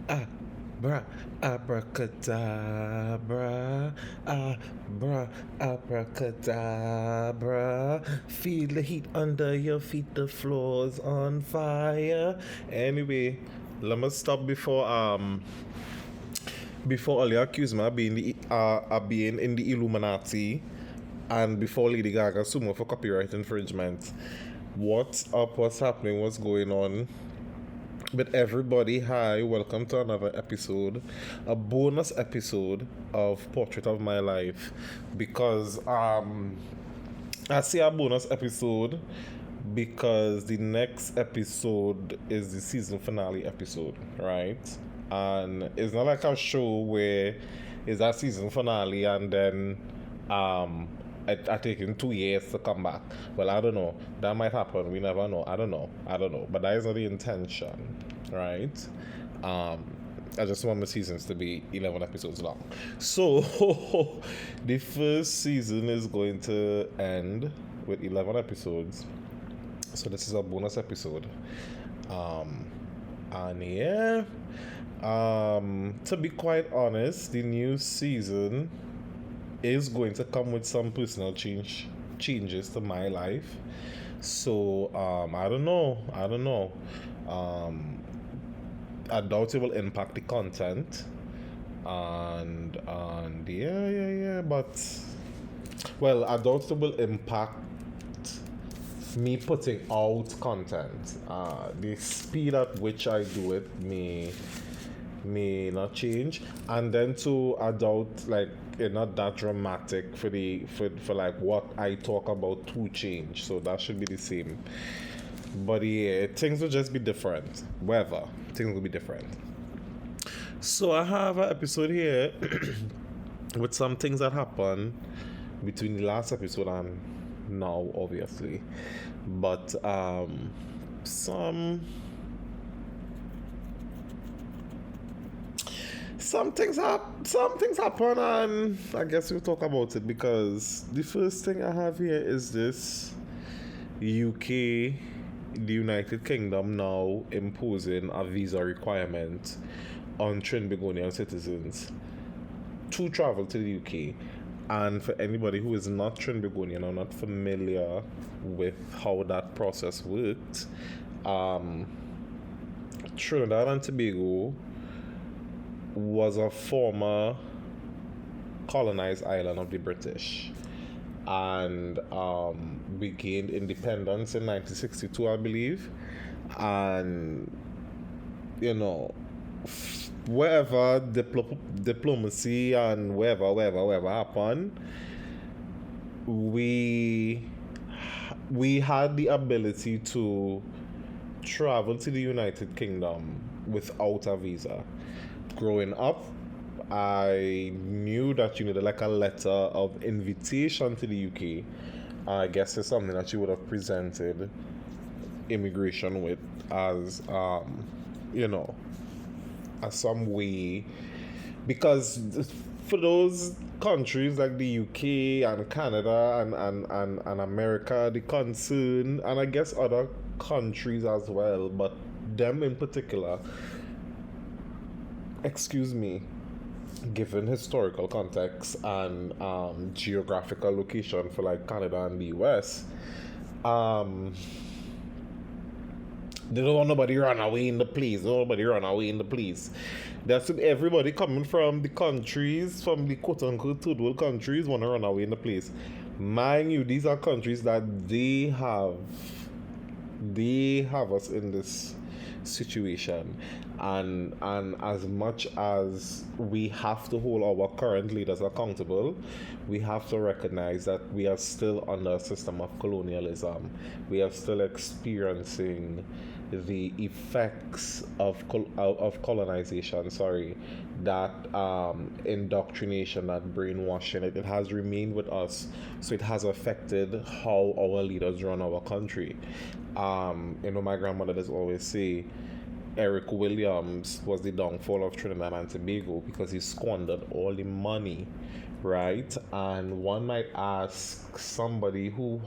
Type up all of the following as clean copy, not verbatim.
Abra, abracadabra, abracadabra. Feel the heat under your feet, the floor's on fire. Anyway, let me stop before Ali accused me of being in the Illuminati, and before Lady Gaga sued me for copyright infringement. What's happening? What's going on? But everybody, hi, welcome to another episode, a bonus episode of Portrait of My Life. Because I say a bonus episode because the next episode is the season finale episode, right? And it's not like a show where it's a season finale and then I taking 2 years to come back. Well, I don't know. That might happen. We never know. I don't know. But that is not the intention, right? I just want my seasons to be 11 episodes long. So the first season is going to end with 11 episodes. So this is a bonus episode. And yeah, to be quite honest, the new season is going to come with some personal changes to my life. So I don't know. I doubt it will impact the content. And yeah. But well, I doubt it will impact me putting out content. The speed at which I do it may not change, and then to adult, like, it's not that dramatic for like what I talk about to change, so that should be the same. But yeah, things will just be different. Whether things will be different. So I have an episode here with some things that happened between the last episode and now, obviously, but some things happen, and I guess we'll talk about it. Because the first thing I have here is this: UK, the United Kingdom, now imposing a visa requirement on Trinbagonian citizens to travel to the UK. And for anybody who is not Trinbagonian or not familiar with how that process worked, Trinidad and Tobago was a former colonized island of the British, and we gained independence in 1962, I believe. And you know, wherever diplomacy and wherever happened, we had the ability to travel to the United Kingdom without a visa. Growing up, I knew that you needed like a letter of invitation to the UK. I guess it's something that you would have presented immigration with as as some way, because for those countries like the UK and Canada and America, the concern, and I guess other countries as well, but them in particular, given historical context and geographical location for like Canada and the US, they don't want nobody run away in the place. That's what everybody coming from the countries, from the quote-unquote third world countries, want to run away in the place. Mind you, these are countries that they have us in this situation, and as much as we have to hold our current leaders accountable, we have to recognize that we are still under a system of colonialism. We are still experiencing the effects of colonization, that indoctrination, that brainwashing. It has remained with us, so it has affected how our leaders run our country. My grandmother does always say Eric Williams was the downfall of Trinidad and Tobago because he squandered all the money, right? And one might ask somebody who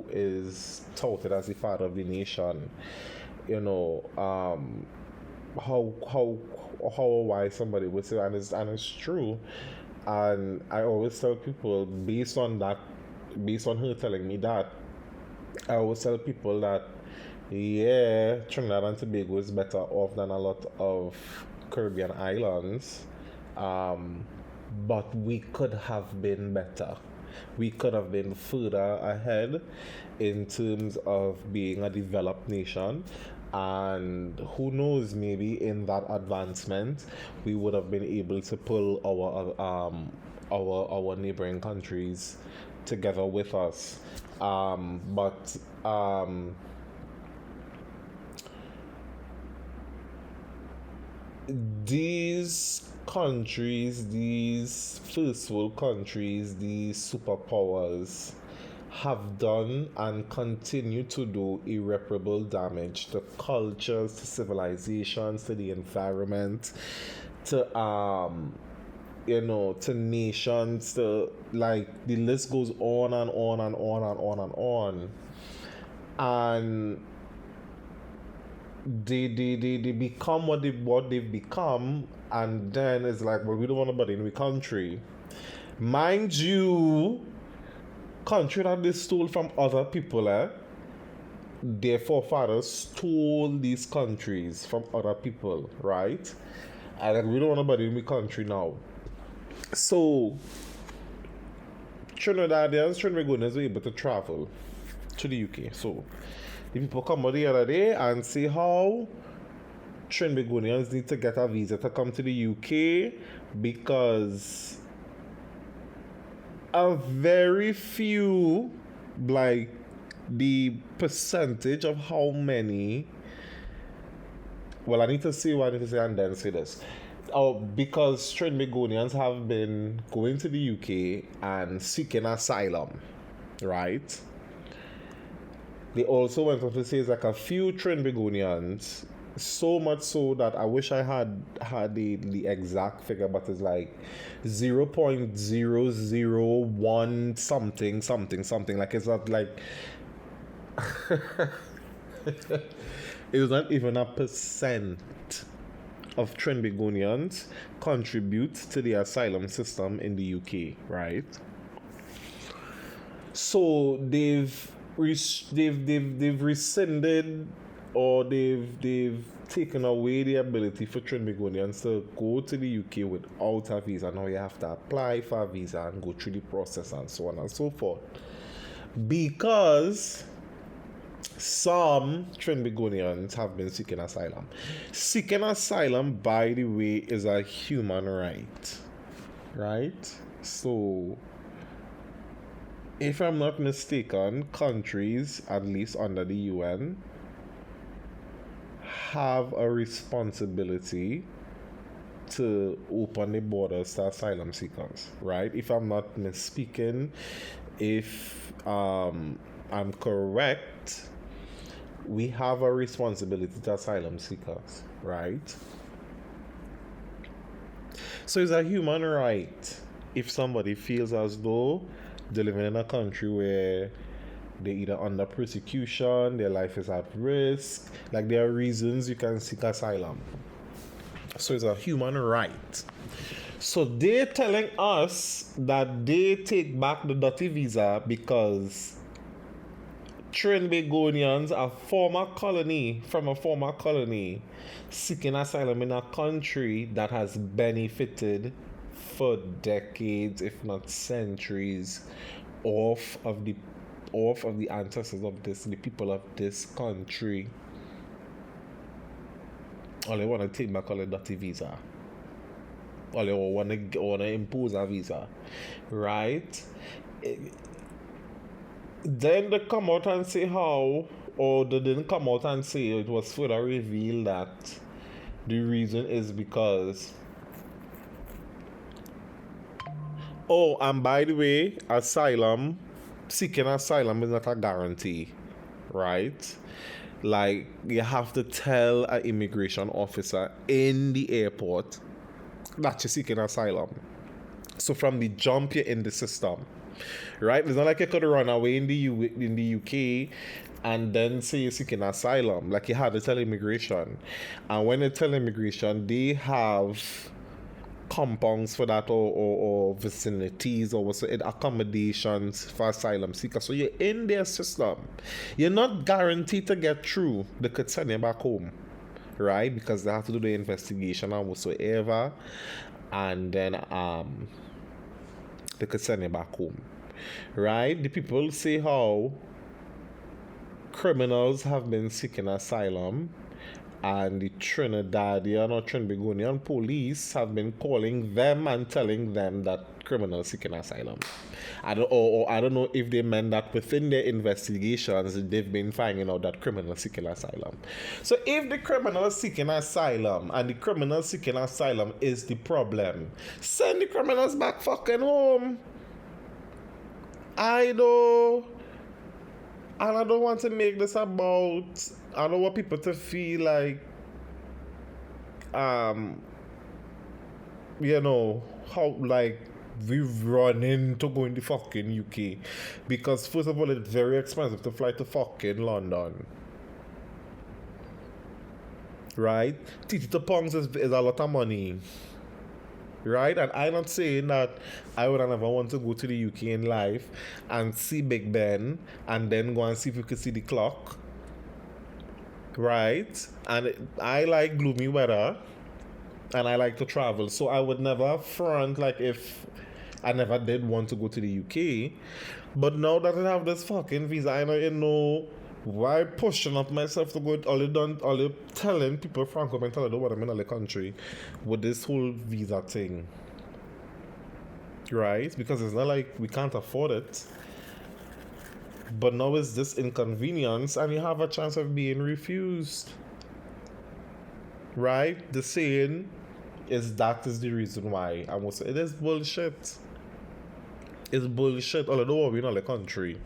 is touted as the father of the nation, how or why somebody would say, and it's true. And I always tell people, based on her telling me that, I always tell people that, yeah, Trinidad and Tobago is better off than a lot of Caribbean islands, um, but we could have been better. We could have been further ahead in terms of being a developed nation. And who knows, maybe in that advancement, we would have been able to pull our neighboring countries together with us. But these countries, these first world countries, these superpowers have done and continue to do irreparable damage to cultures, to civilizations, to the environment, to to nations, to, like, the list goes on and on and on and on and on. And they become what they've become, and then it's like, well, we don't want nobody in the country. Mind you, country that they stole from other people, their forefathers stole these countries from other people, right? And like, we don't want nobody in the country now. So Trinidadians, Trinbagonians were able to travel to the UK. So the people come out the other day and see how Trinbagonians need to get a visa to come to the UK, because a very few, like, the percentage of how many, well, I need to see what I need to say and then say this. Because Trinbagonians have been going to the UK and seeking asylum, right? They also went on to say it's like a few Trinbagonians, so much so that I wish I had the exact figure, but it's like 0.001 something. Like, it's not like it's not even a percent of Trinbagonians contribute to the asylum system in the UK, right? So they've rescinded, or they've taken away the ability for Trinbagonians to go to the UK without a visa. Now you have to apply for a visa and go through the process and so on and so forth. Because some Trinbagonians have been seeking asylum. Seeking asylum, by the way, is a human right. Right? So, if I'm not mistaken, countries, at least under the UN, have a responsibility to open the borders to asylum seekers, right? If I'm not misspeaking, if I'm correct, we have a responsibility to asylum seekers, right? So it's a human right if somebody feels as though they're living in a country where they're either under persecution, their life is at risk, like, there are reasons you can seek asylum. So it's a human right. So they're telling us that they take back the dirty visa because Trinbagonians, a former colony, seeking asylum in a country that has benefited for decades, if not centuries, off of the ancestors of the people of this country. All they want to take back all the dirty visa. All they want to impose a visa, right? Then they come out and say how, or they didn't come out and say, it was further revealed that the reason is because, and by the way, seeking asylum is not a guarantee, right? Like, you have to tell an immigration officer in the airport that you're seeking asylum. So from the jump, you're in the system. right? It's not like you could run away in the UK and then say you're seeking asylum. Like you had to tell immigration, and when they tell immigration, they have compounds for that or vicinities or what's it, accommodations for asylum seekers. So you're in their system. You're not guaranteed to get through. They could send you back home, right? Because they have to do the investigation and whatsoever, and then they could send you back home, right? The people say how criminals have been seeking asylum, and the Trinidadian or Trinbagonian police have been calling them and telling them that criminals seeking asylum. I don't know if they meant that within their investigations they've been finding out that criminals seeking asylum. So if the criminals seeking asylum and the criminals seeking asylum is the problem, send the criminals back fucking home. I know. And I don't want to make this about, I don't want people to feel like, you know, how, like, we've run into going to fucking UK. Because, first of all, it's very expensive to fly to fucking London. Right? Titi to Pongs is a lot of money. Right? And I'm not saying that I would never want to go to the UK in life and see Big Ben and then go and see if we could see the clock. Right? And I like gloomy weather and I like to travel. So I would never front like if I never did want to go to the UK. But now that I have this fucking visa, I know why pushing up myself to go all the telling people Franco and telling them what I'm in the country with this whole visa thing. Right? Because it's not like we can't afford it. But now it's this inconvenience and you have a chance of being refused. Right? The saying is that is the reason why. I must say it is bullshit. It's bullshit. Although we're in the country.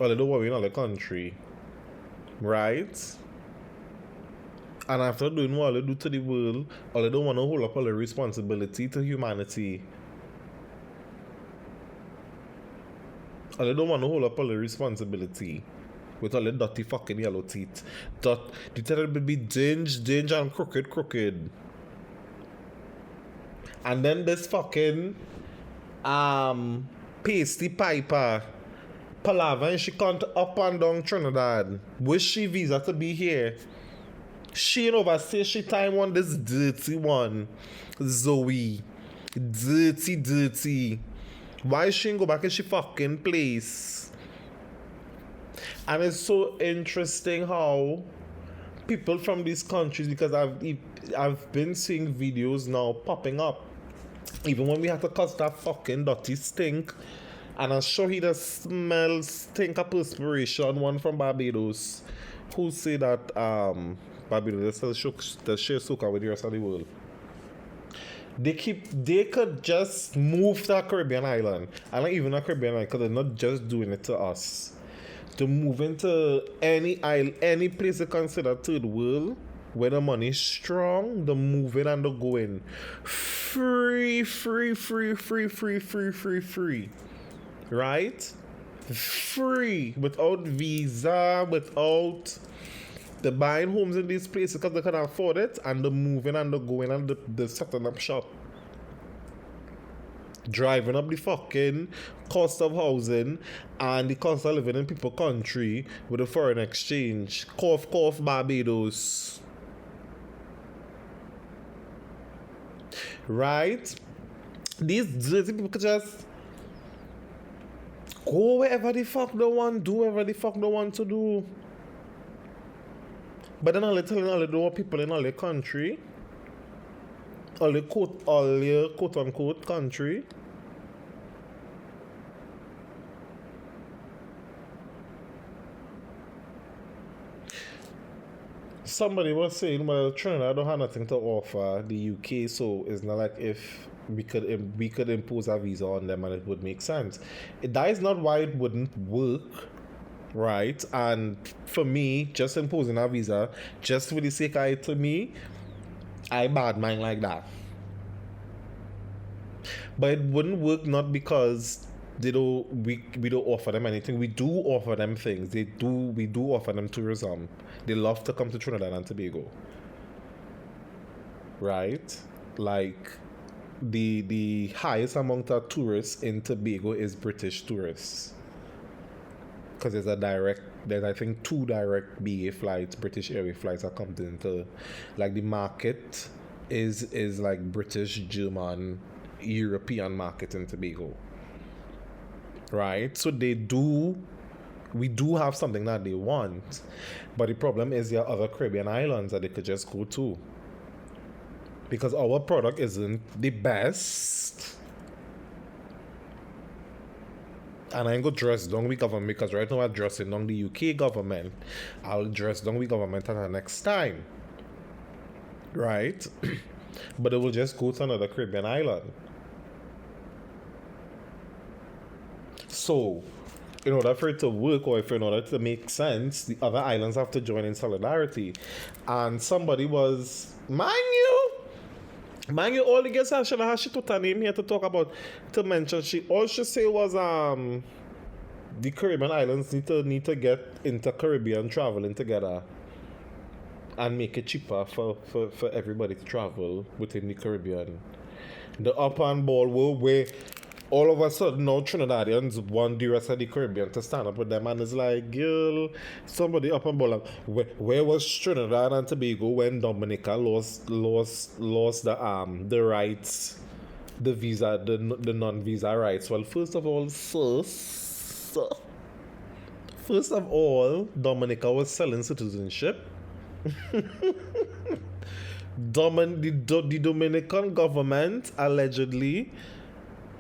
Although we're in the country. Right? And after doing what they do to the world, all they don't want to hold up all the responsibility to humanity. All they don't want to hold up all the responsibility with all the dirty fucking yellow teeth. The terrible be dingy and crooked. And then this fucking pasty piper palaver and she can't up and down Trinidad. Wish she visa to be here. She ain't overstay she time on this dirty one. Zoe. Dirty. Why she ain't go back in she fucking place? And it's so interesting how people from these countries, because I've been seeing videos now popping up. Even when we had to cut that fucking dirty stink. And I'm sure he does smell stink of perspiration. One from Barbados who say that Barbados does share soca with the rest of the world. They could just move to a Caribbean island. And not even a Caribbean island, because they're not just doing it to us. To move into any island, any place they consider third world, where the money is strong, the moving and the going. Free. Right? Free. Without visa, without the buying homes in these places because they can afford it, and the moving and the going and the setting up shop. Driving up the fucking cost of housing and the cost of living in people's country with a foreign exchange. Cough, Barbados. Right? These dirty people could just go wherever the fuck they want, do whatever the fuck they want to do. But then all they telling all the people in all the country, all the quote unquote country, somebody was saying, well, Trinidad don't have nothing to offer the UK, so it's not like if we could impose a visa on them and it would make sense. That is not why it wouldn't work, right? And for me, just imposing a visa just for the sake of it, to me, I bad mind like that. But it wouldn't work not because we don't offer them anything. We do offer them things. We do offer them tourism. They love to come to Trinidad and Tobago. Right? Like the highest amount of tourists in Tobago is British tourists. Because there's I think 2 direct BA flights, British Airways flights that come into, like the market is like British, German, European market in Tobago. Right? So we do have something that they want. But the problem is there are other Caribbean islands that they could just go to. Because our product isn't the best. And I ain't go dress down with government because right now I'm dressing down the UK government. I'll dress down with government at the next time. Right? But it will just go to another Caribbean island. So, in order for it to work or if in order to make sense, the other islands have to join in solidarity. And somebody was, mind you, all the guests should have she put her name here to talk about, to mention, all she say was the Caribbean islands need to get into Caribbean traveling together and make it cheaper for everybody to travel within the Caribbean. The up and ball will where all of a sudden now Trinidadians want the rest of the Caribbean to stand up with them, and it's like, girl, somebody up and ball, where was Trinidad and Tobago when Dominica lost the rights, the visa, the non-visa rights? Well, first of all, Dominica was selling citizenship. The Dominican government allegedly,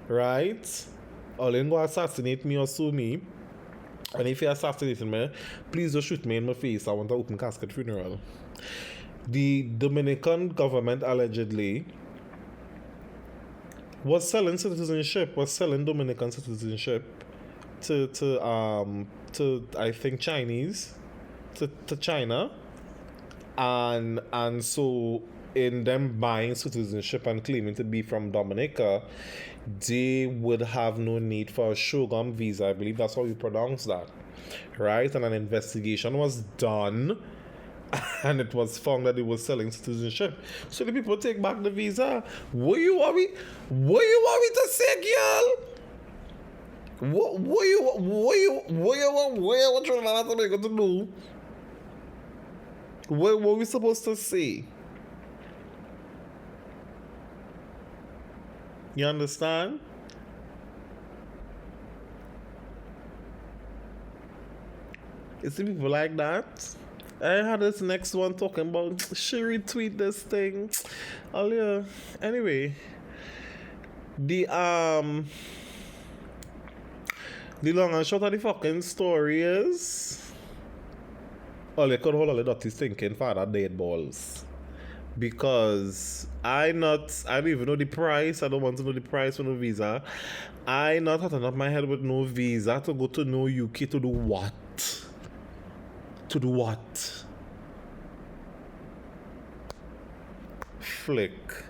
right? Or they go assassinate me or sue me. And if you assassinate me, please don't shoot me in my face. I want an open casket funeral. The Dominican government allegedly was selling Dominican citizenship to I think Chinese, to China. And so in them buying citizenship and claiming to be from Dominica, they would have no need for a Shogun visa. I believe that's how you pronounce that. Right? And an investigation was done and it was found that they were selling citizenship. So the people take back the visa. What you want me to say, girl? What you trying to make it to do? What were we supposed to say? You understand? You see people like that? I had this next one talking about she retweet this thing. Allyuh. Anyway, the long and short of the fucking story is, all you could hold all the dirty thinking for that dead balls. Because I don't even know the price. I don't want to know the price for no visa. I not had enough my head with no visa to go to no UK to do what? To do what? Flick.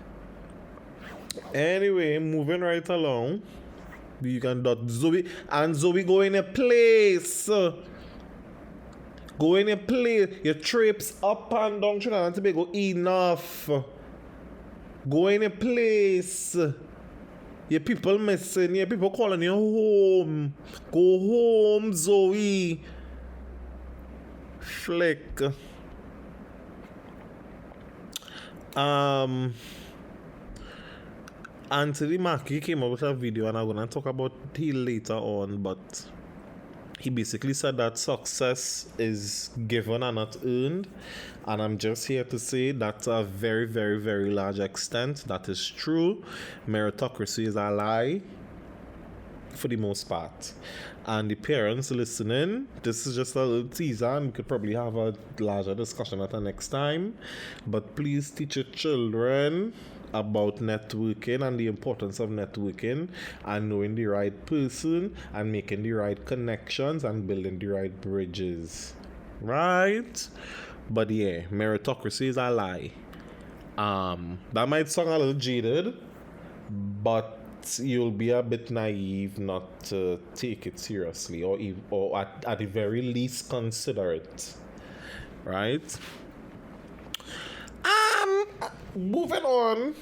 Anyway, moving right along. You can dot Zoe and Zoe go in a place. Go in a place. Your trips up and down Trinidad and Tobago enough. Go in a place. Your people missing. Your people calling you home. Go home, Zoe. Flick. Anthony Mackie came up with a video, and I'm gonna talk about it later on, but he basically said that success is given and not earned. And I'm just here to say that to a very, very, very large extent, that is true. Meritocracy is a lie for the most part. And the parents listening, this is just a little teaser, and we could probably have a larger discussion at the next time. But please teach your children about networking and the importance of networking and knowing the right person and making the right connections and building the right bridges. Right? But yeah, meritocracy is a lie. That might sound a little jaded, but that you'll be a bit naive not to take it seriously, or at the very least consider it, right? Moving on.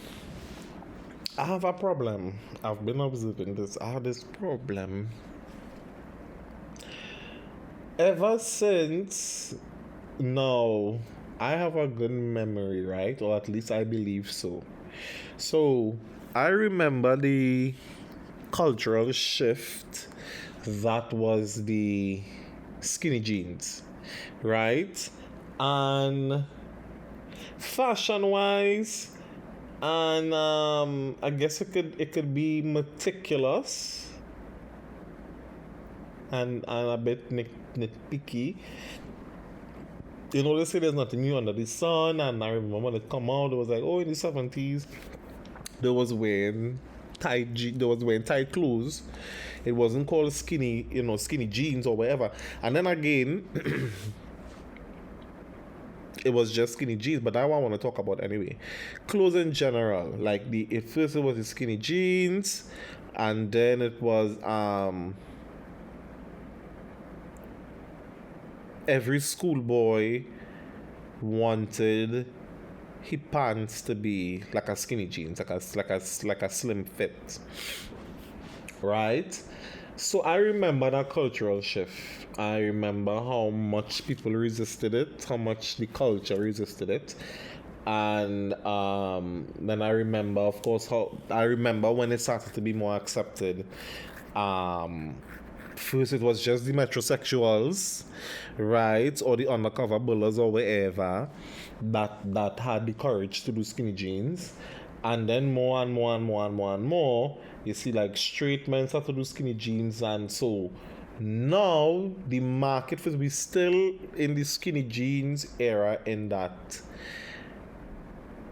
I have a problem. I've been observing this. I have this problem. Ever since now, I have a good memory, right? Or at least I believe so. So, I remember the cultural shift that was the skinny jeans, right? And fashion wise, and I guess it could be meticulous and a bit nitpicky. You know, they say there's nothing new under the sun, and I remember when it come out, it was like, oh, in the 70s, they was wearing tight clothes. It wasn't called skinny, skinny jeans or whatever. And then again, it was just skinny jeans, but that one I want to talk about anyway. Clothes in general, like at first it was the skinny jeans, and then it was every schoolboy wanted his pants to be like a skinny jeans, like a slim fit, right? So I remember that cultural shift. I remember how much people resisted it, how much the culture resisted it. And then I remember, of course, when it started to be more accepted. First, it was just the metrosexuals, right, or the undercover bullers or whatever that had the courage to do skinny jeans. And then more and more and more and more and more, you see, like, straight men start to do skinny jeans. And so now the market for we still in the skinny jeans era, in that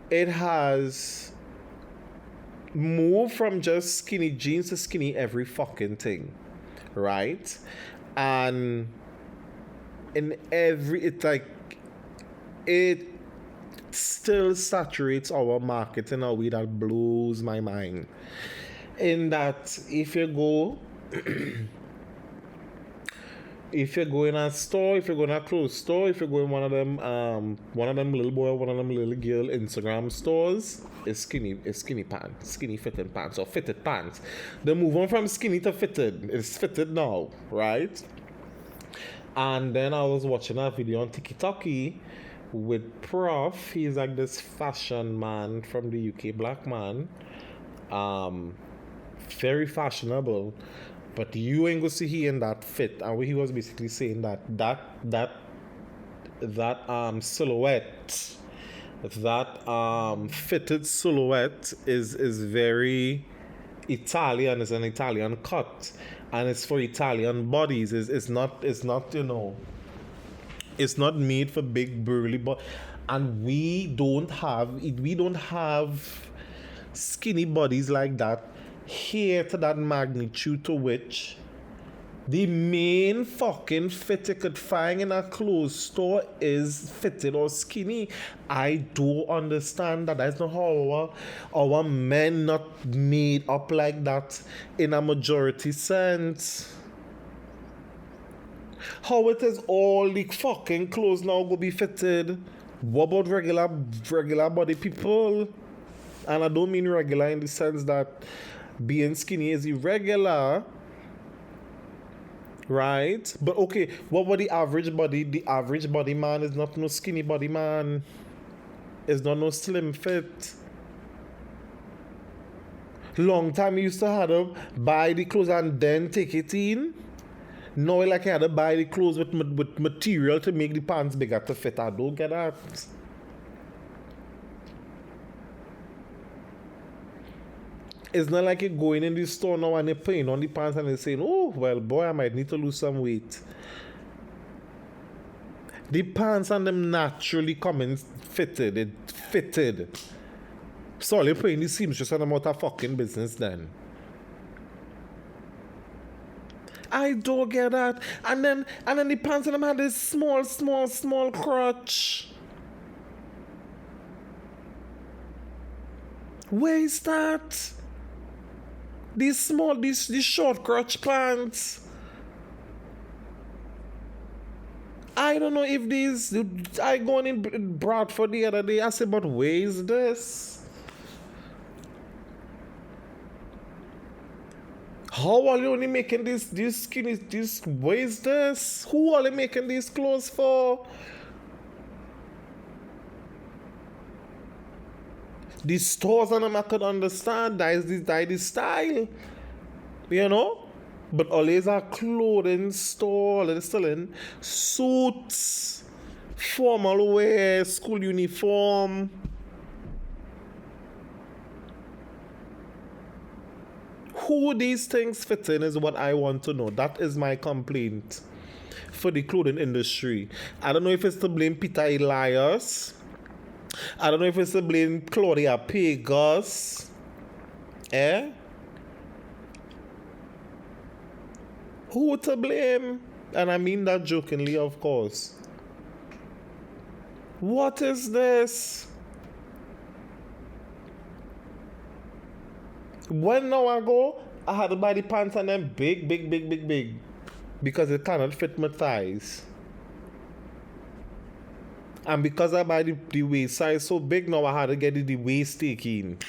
it has moved from just skinny jeans to skinny every fucking thing, right? And it still saturates our market in a way that blows my mind. In that, if you go in a store, if you go in a clothes store, if you go in one of them little boy, one of them little girl Instagram stores, it's skinny pants, skinny fitting pants, or fitted pants. They move on from skinny to fitted. It's fitted now, right? And then I was watching a video on TikTok with Prof. He's like this fashion man from the UK, black man. Very fashionable. But you ain't gonna see he in that fit. And he was basically saying that silhouette, that fitted silhouette is very Italian. It's an Italian cut, and it's for Italian bodies. It's not it's not made for big burly, and we don't have skinny bodies like that here to that magnitude, to which the main fucking fit you could find in a clothes store is fitted or skinny. I don't understand that. That's not how our men not made up like that in a majority sense. How it is all the fucking clothes now go be fitted? What about regular body people? And I don't mean regular in the sense that being skinny is irregular, right? But okay, what about the average body? The average body man is not no skinny body man. It's not no slim fit. Long time you used to have to buy the clothes and then take it in. Now like you had to buy the clothes with material to make the pants bigger to fit. I don't get that. It's not like you're going in the store now and you're putting on the pants and they're saying, oh, well, boy, I might need to lose some weight. The pants and them naturally come in fitted. It fitted. So you're paying the seamstress and I'm out of fucking business then. I don't get that. And then the pants and them had this small crotch. Where is that? these short crotch pants. I don't know if these. I gone in Bradford the other day. I said, but where is this? How are you only making these skinny? Where is this? Who are they making these clothes for? These stores and them I could understand. That is the style. You know? But always a clothing store, they're selling suits, formal wear, school uniform. Who these things fit in is what I want to know. That is my complaint for the clothing industry. I don't know if it's to blame Peter Elias. I don't know if it's to blame Claudia Pegas. Who to blame? And I mean that jokingly, of course. What is this? One hour ago, I had to buy the pants and them big. Because it cannot fit my thighs. And because I buy the waist size so big now, I had to get the waist taken.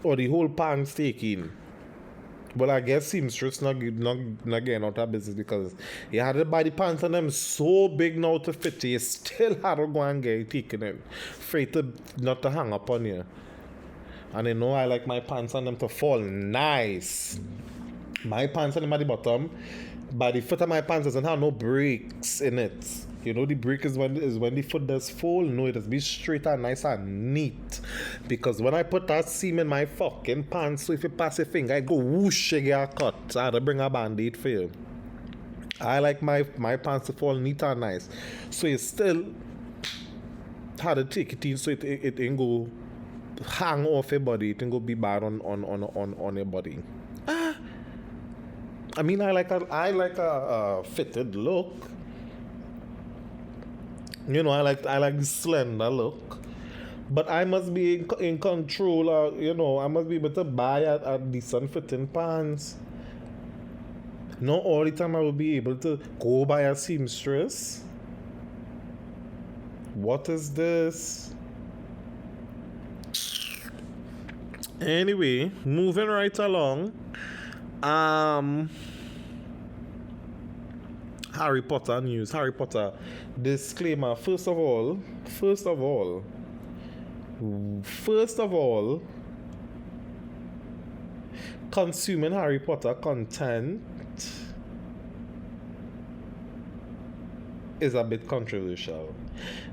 Or the whole pants taken. But I guess seamstress not getting out of business because you had to buy the pants and them so big now to fit you. You still had to go and get it taken in. Afraid to not to hang up on you. And you know I like my pants on them to fall nice. My pants on them at the bottom, by the foot of my pants doesn't have no breaks in it. You know the break is when the foot does fall. No, it does be straight and nice and neat. Because when I put that seam in my fucking pants, so if you pass your finger, I go whoosh, you get a cut. I had to bring a band-aid for you. I like my pants to fall neat and nice. So you still had to take it in so it ain't go hang off your body. It ain't go be bad on your body. I mean, I like a fitted look. You know, I like the slender look. But I must be in control. You know, I must be able to buy a decent fitting pants. Not all the time I will be able to go buy a seamstress. What is this? Anyway, moving right along. Harry Potter news. Harry Potter disclaimer. First of all, consuming Harry Potter content is a bit controversial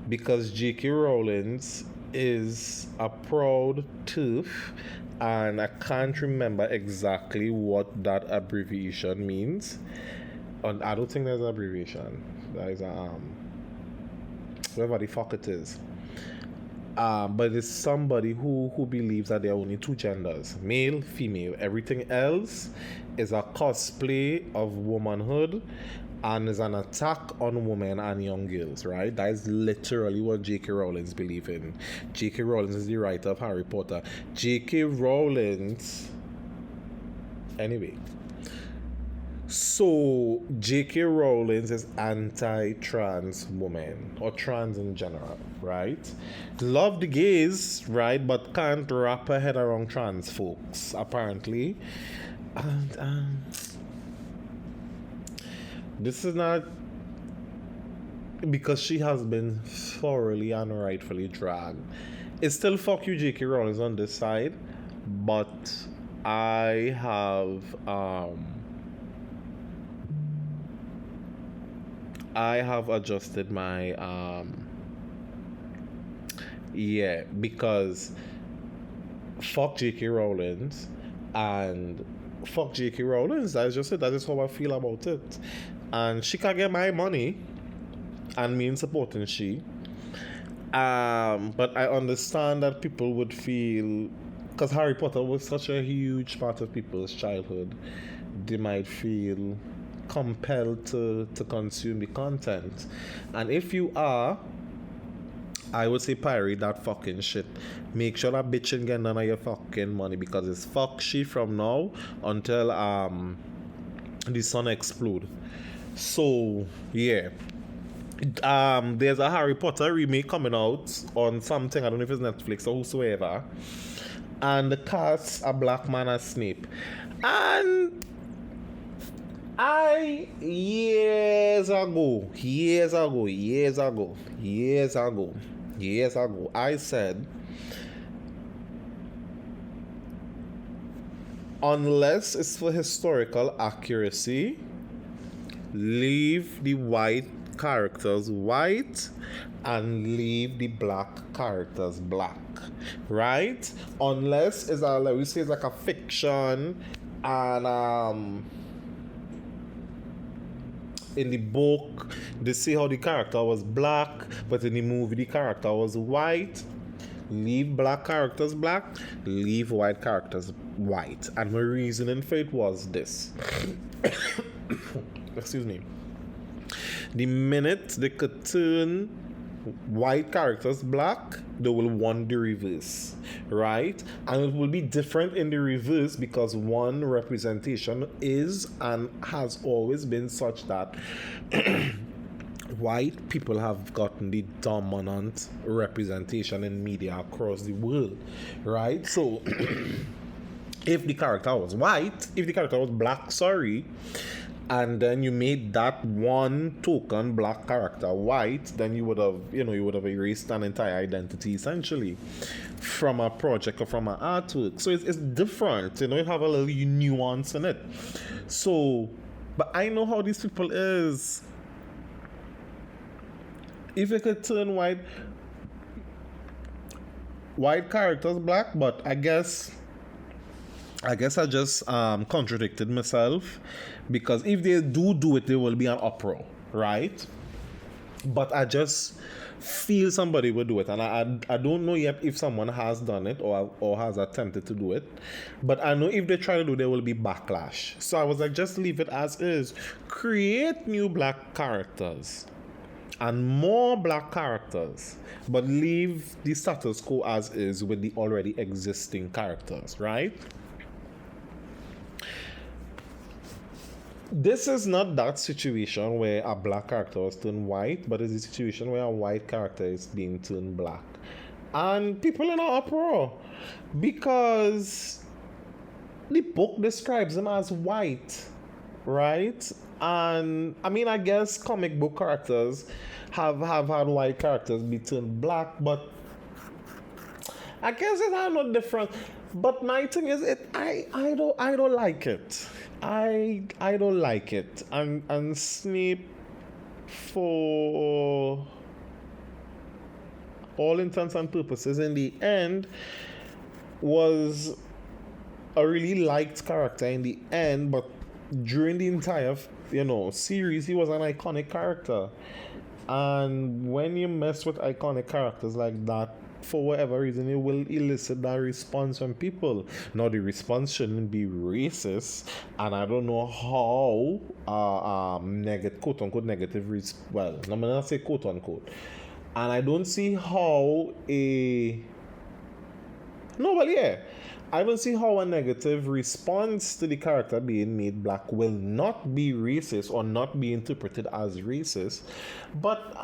because J.K. Rowling is a proud TERF, and I can't remember exactly what that abbreviation means. And I don't think there's an abbreviation. There is a whatever the fuck it is. But it's somebody who believes that there are only two genders, male, female. Everything else is a cosplay of womanhood and is an attack on women and young girls, right? That is literally what J.K. Rowling believes in. J.K. Rowling is the writer of Harry Potter. J.K. Rowling... Anyway. So, J.K. Rowling is anti-trans women, or trans in general, right? Love the gays, right? But can't wrap her head around trans folks, apparently. And, this is not because she has been thoroughly and rightfully dragged. It's still fuck you, J.K. Rowling on this side, but I have adjusted my because fuck J.K. Rowling and fuck J.K. Rowling. That's just it. That is how I feel about it. And she can get my money and me in supporting she. But I understand that people would feel, because Harry Potter was such a huge part of people's childhood, they might feel compelled to consume the content. And if you are I would say pirate that fucking shit. Make sure that bitch ain't get none of your fucking money because it's fuck shit from now until the sun explode. So yeah. There's a Harry Potter remake coming out on something, I don't know if it's Netflix or whosoever. And the cast a black man as Snape. And years ago, I said, unless it's for historical accuracy, leave the white characters white and leave the black characters black, right? Unless it's like we say it's like a fiction, and in the book they say how the character was black, but in the movie the character was white. Leave black characters black, leave white characters white. And my reasoning for it was this. Excuse me. The minute they could turn white characters black, they will want the reverse, right? And it will be different in the reverse because one, representation is and has always been such that white people have gotten the dominant representation in media across the world, right? So if the character was black, and then you made that one token black character white, then you would have erased an entire identity essentially from a project or from an artwork. So it's different, you have a little nuance in it. So, but I know how these people is. If you could turn white characters black, but I guess I just contradicted myself, because if they do it, there will be an uproar, right? But I just feel somebody will do it, and I don't know yet if someone has done it or has attempted to do it, but I know if they try to do it, there will be backlash. So I was like, just leave it as is. Create new black characters and more black characters, but leave the status quo as is with the already existing characters, right? This is not that situation where a black character was turned white, but it's a situation where a white character is being turned black. And people in an uproar because the book describes him as white, right? And I mean, I guess comic book characters have had white characters be turned black, but I guess it's no different. But my thing is, I don't like it. I don't like it. And Snape, for all intents and purposes, in the end, was a really liked character in the end, but during the entire series, he was an iconic character. And when you mess with iconic characters like that, for whatever reason, it will elicit that response from people. Now, the response shouldn't be racist, and I don't know how quote unquote negative well, I'm gonna say quote unquote, and I don't see how I don't see how a negative response to the character being made black will not be racist or not be interpreted as racist. But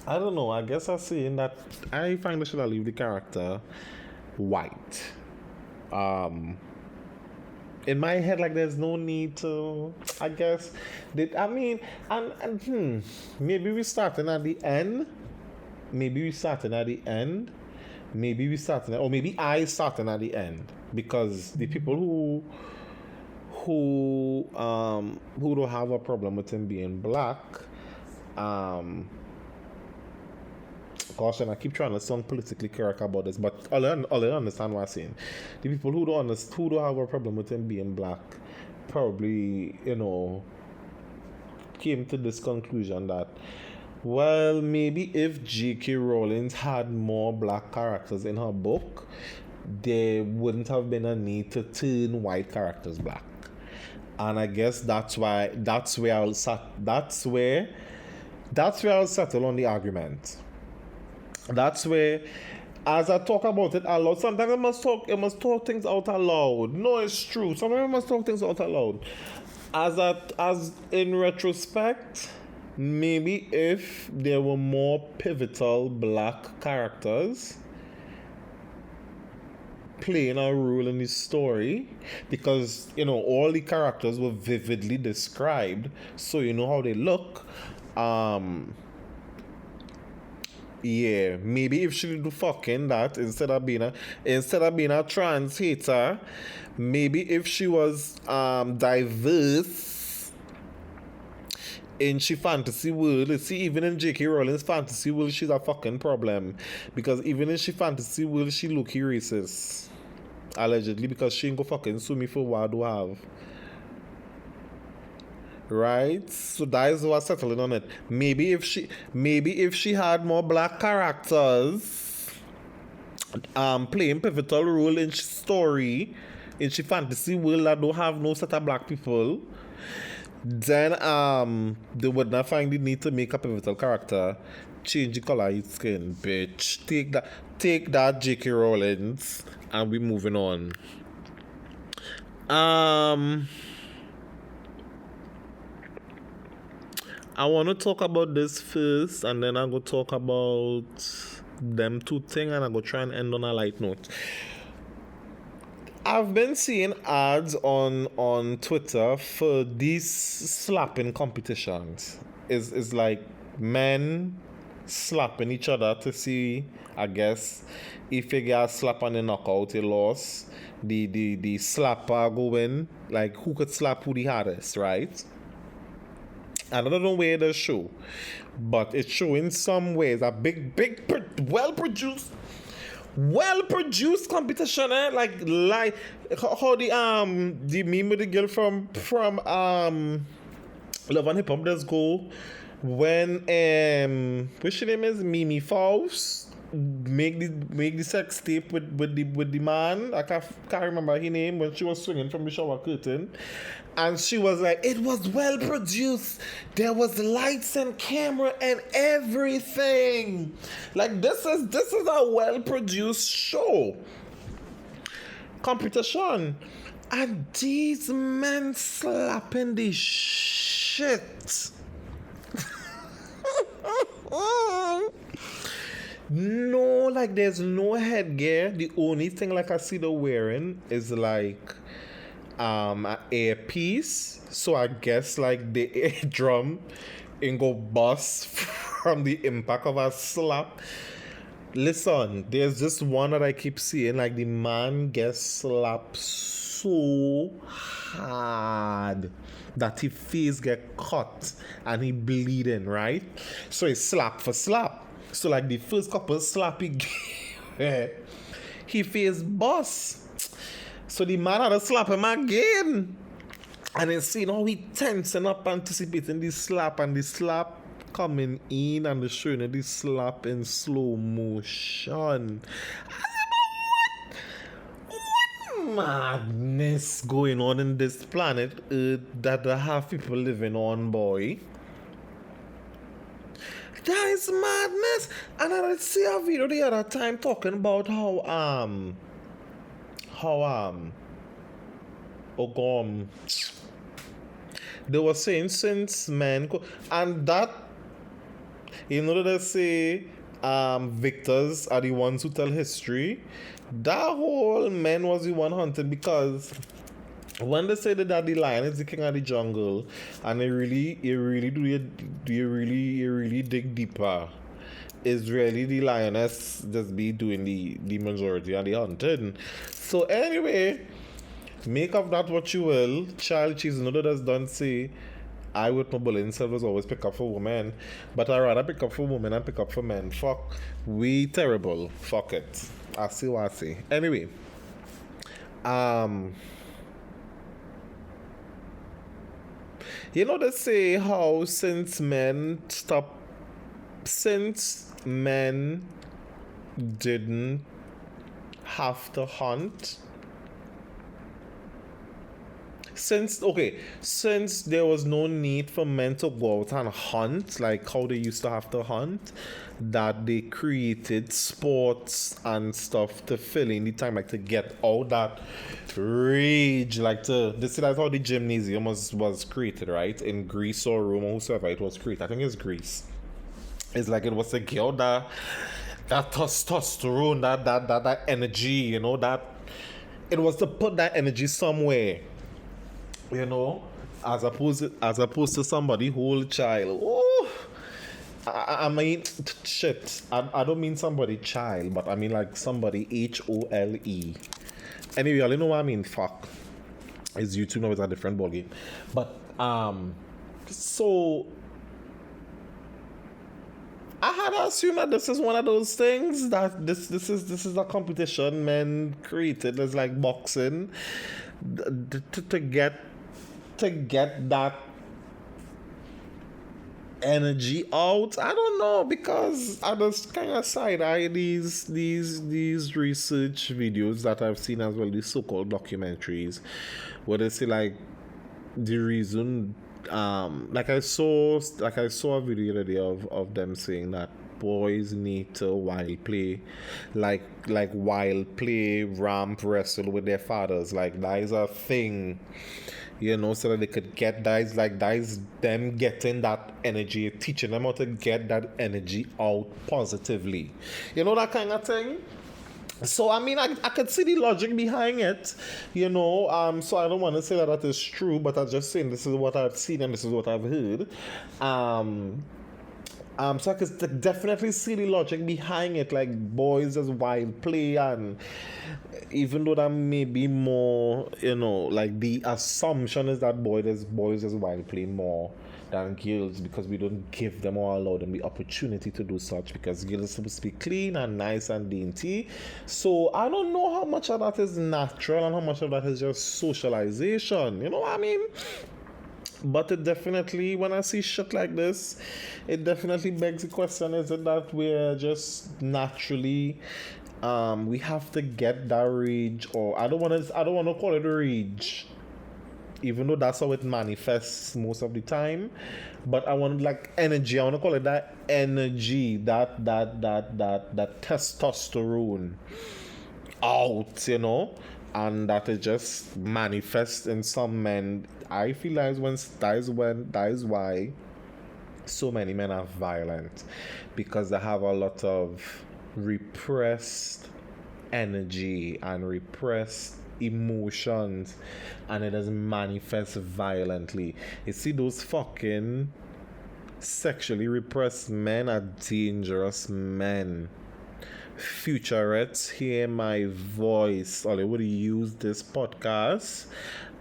I don't know. I guess I'm saying that I find they should have leave the character white. In my head, like, there's no need to. I guess maybe we're starting at the end. Or maybe I starting at the end, because the people who don't have a problem with him being black, gosh, and I keep trying to sound politically correct about this, but all I understand what I'm saying. The people who don't have a problem with him being black probably, came to this conclusion that, well, maybe if J.K. Rowling had more black characters in her book, there wouldn't have been a need to turn white characters black. And I guess that's where That's where I'll settle on the argument. That's where, as I talk about it aloud, sometimes I must talk things out aloud. No, it's true. Sometimes I must talk things out aloud. As in retrospect, maybe if there were more pivotal black characters playing a role in the story, because all the characters were vividly described, so you know how they look. Yeah, maybe if she do fucking that instead of being a trans hater, maybe if she was diverse in she fantasy world. See, even in J.K. Rowling's fantasy world, she's a fucking problem, because even in she fantasy world, she look racist, allegedly, because she ain't go fucking sue me for what I do have. Right, so that is what's settling on it. Maybe if she had more black characters playing pivotal role in she story, in she fantasy world that don't have no set of black people, then they would not find the need to make a pivotal character change the color of his skin. Bitch, take that J.K. Rowling's, and we moving on. I want to talk about this first, and then I'll go talk about them two things, and I'll go try and end on a light note. I've been seeing ads on Twitter for these slapping competitions. It's like men slapping each other to see, I guess, if you get a slap and a knockout, you lost. The slapper go win, like who could slap who the hardest, right? I don't know where they show, but it's showing some ways a big, well-produced competition, like how the meme with the girl from Love and Hip Hop does go when what's her name is Mimi Faust make the sex tape with the man. I can't remember her name, when she was swinging from the shower curtain. And she was like, it was well produced. There was lights and camera and everything. Like this is a well produced show. Competition. And these men slapping the shit. No, like there's no headgear. The only thing like I see they're wearing is like an earpiece, so I guess like the eardrum ain't go bust from the impact of a slap. Listen, there's just one that I keep seeing, like the man gets slapped so hard that his face get cut and he bleeding, right? So it's slap for slap. So like the first couple slap he face bust. So the man had to slap him again. And then seeing how he tensing up, anticipating the slap, and the slap coming in, and the showing the slap in slow motion. What madness going on in this planet Earth that the half people living on, boy? That is madness. And I see a video the other time talking about how they were saying since men and that, they say victors are the ones who tell history. That whole men was the one hunted, because when they say that the lion is the king of the jungle, and you really dig deeper, is really the lioness just be doing the majority of the hunting. So anyway, make of that what you will. Child cheese, that's done say I with my bullying self always pick up for women, but I rather pick up for women and pick up for men. Fuck, we terrible. Fuck it. I see what I say. Anyway, they say how since men didn't have to hunt, since there was no need for men to go out and hunt like how they used to have to hunt, that they created sports and stuff to fill in the time, like to get all that rage, like to this is like how the gymnasium was created, right? In Greece or Rome or whosoever it was created. I think it's Greece. It's like it was to get all that testosterone, that energy, that it was to put that energy somewhere, as opposed to somebody whole child. Oh, I mean, shit. I don't mean somebody child, but I mean like somebody HOLE. Anyway, you know what I mean. Fuck. It's YouTube now. It's a different ballgame. But so I had assumed that this is one of those things that this is a competition men created as like boxing to get that energy out. I don't know, because I just kind of side eye these research videos that I've seen, as well, these so-called documentaries, where they say like the reason like I saw a video the other day of them saying that boys need to wild play, like wild play, ramp wrestle with their fathers, like that is a thing, so that they could get that is them getting that energy, teaching them how to get that energy out positively, that kind of thing. So I mean, I could see the logic behind it, so I don't want to say that is true, but I'm just saying this is what I've seen and this is what I've heard. So I could definitely see the logic behind it, like boys as wild play, and even though that may be more, like the assumption is that boys as wild play more than girls, because we don't give them or allow them the opportunity to do such, because girls are supposed to be clean and nice and dainty. So I don't know how much of that is natural and how much of that is just socialization, you know what I mean? But it definitely, when I see shit like this, it definitely begs the question, is it that we're just naturally we have to get that rage, or I don't want to call it rage, even though that's how it manifests most of the time, but I want like energy. I want to call it that energy, that testosterone out, and that it just manifests in some men. I feel that is why so many men are violent, because they have a lot of repressed energy and repressed emotions, and it doesn't manifest violently. You see, those fucking sexually repressed men are dangerous men. Futurettes, hear my voice, or they would use this podcast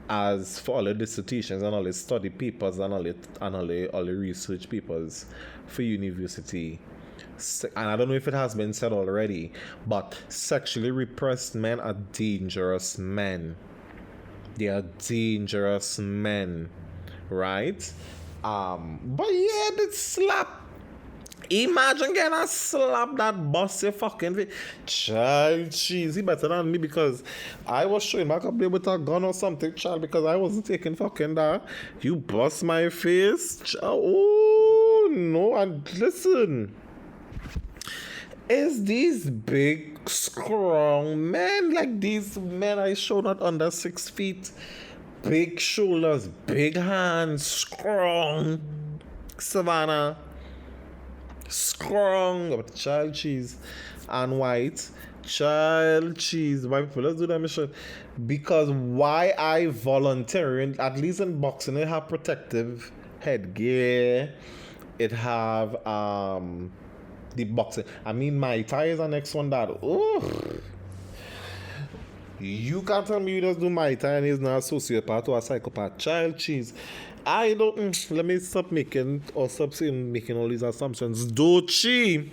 as for all the dissertations and all the study papers and all the research papers for university. And I don't know if it has been said already, but sexually repressed men are dangerous men. They are dangerous men, right? But yeah, the slap. Imagine getting a slap that bust your fucking face. Child, cheesy better than me, because I was showing back up there with a gun or something, child, because I wasn't taking fucking that. You bust my face. Child. Oh, no. And listen, it's these big, strong men, like these men I show not under 6 feet. Big shoulders, big hands, strong. Savannah. Strong, but child cheese and white child cheese. Why people, let's do that mission, because why I volunteering, at least in boxing, it have protective headgear, it have the boxing. I mean, my tie is the next one that you can't tell me you just do my tie and he's not a sociopath or a psychopath. Child cheese. I don't. Let me stop making all these assumptions. Dochi,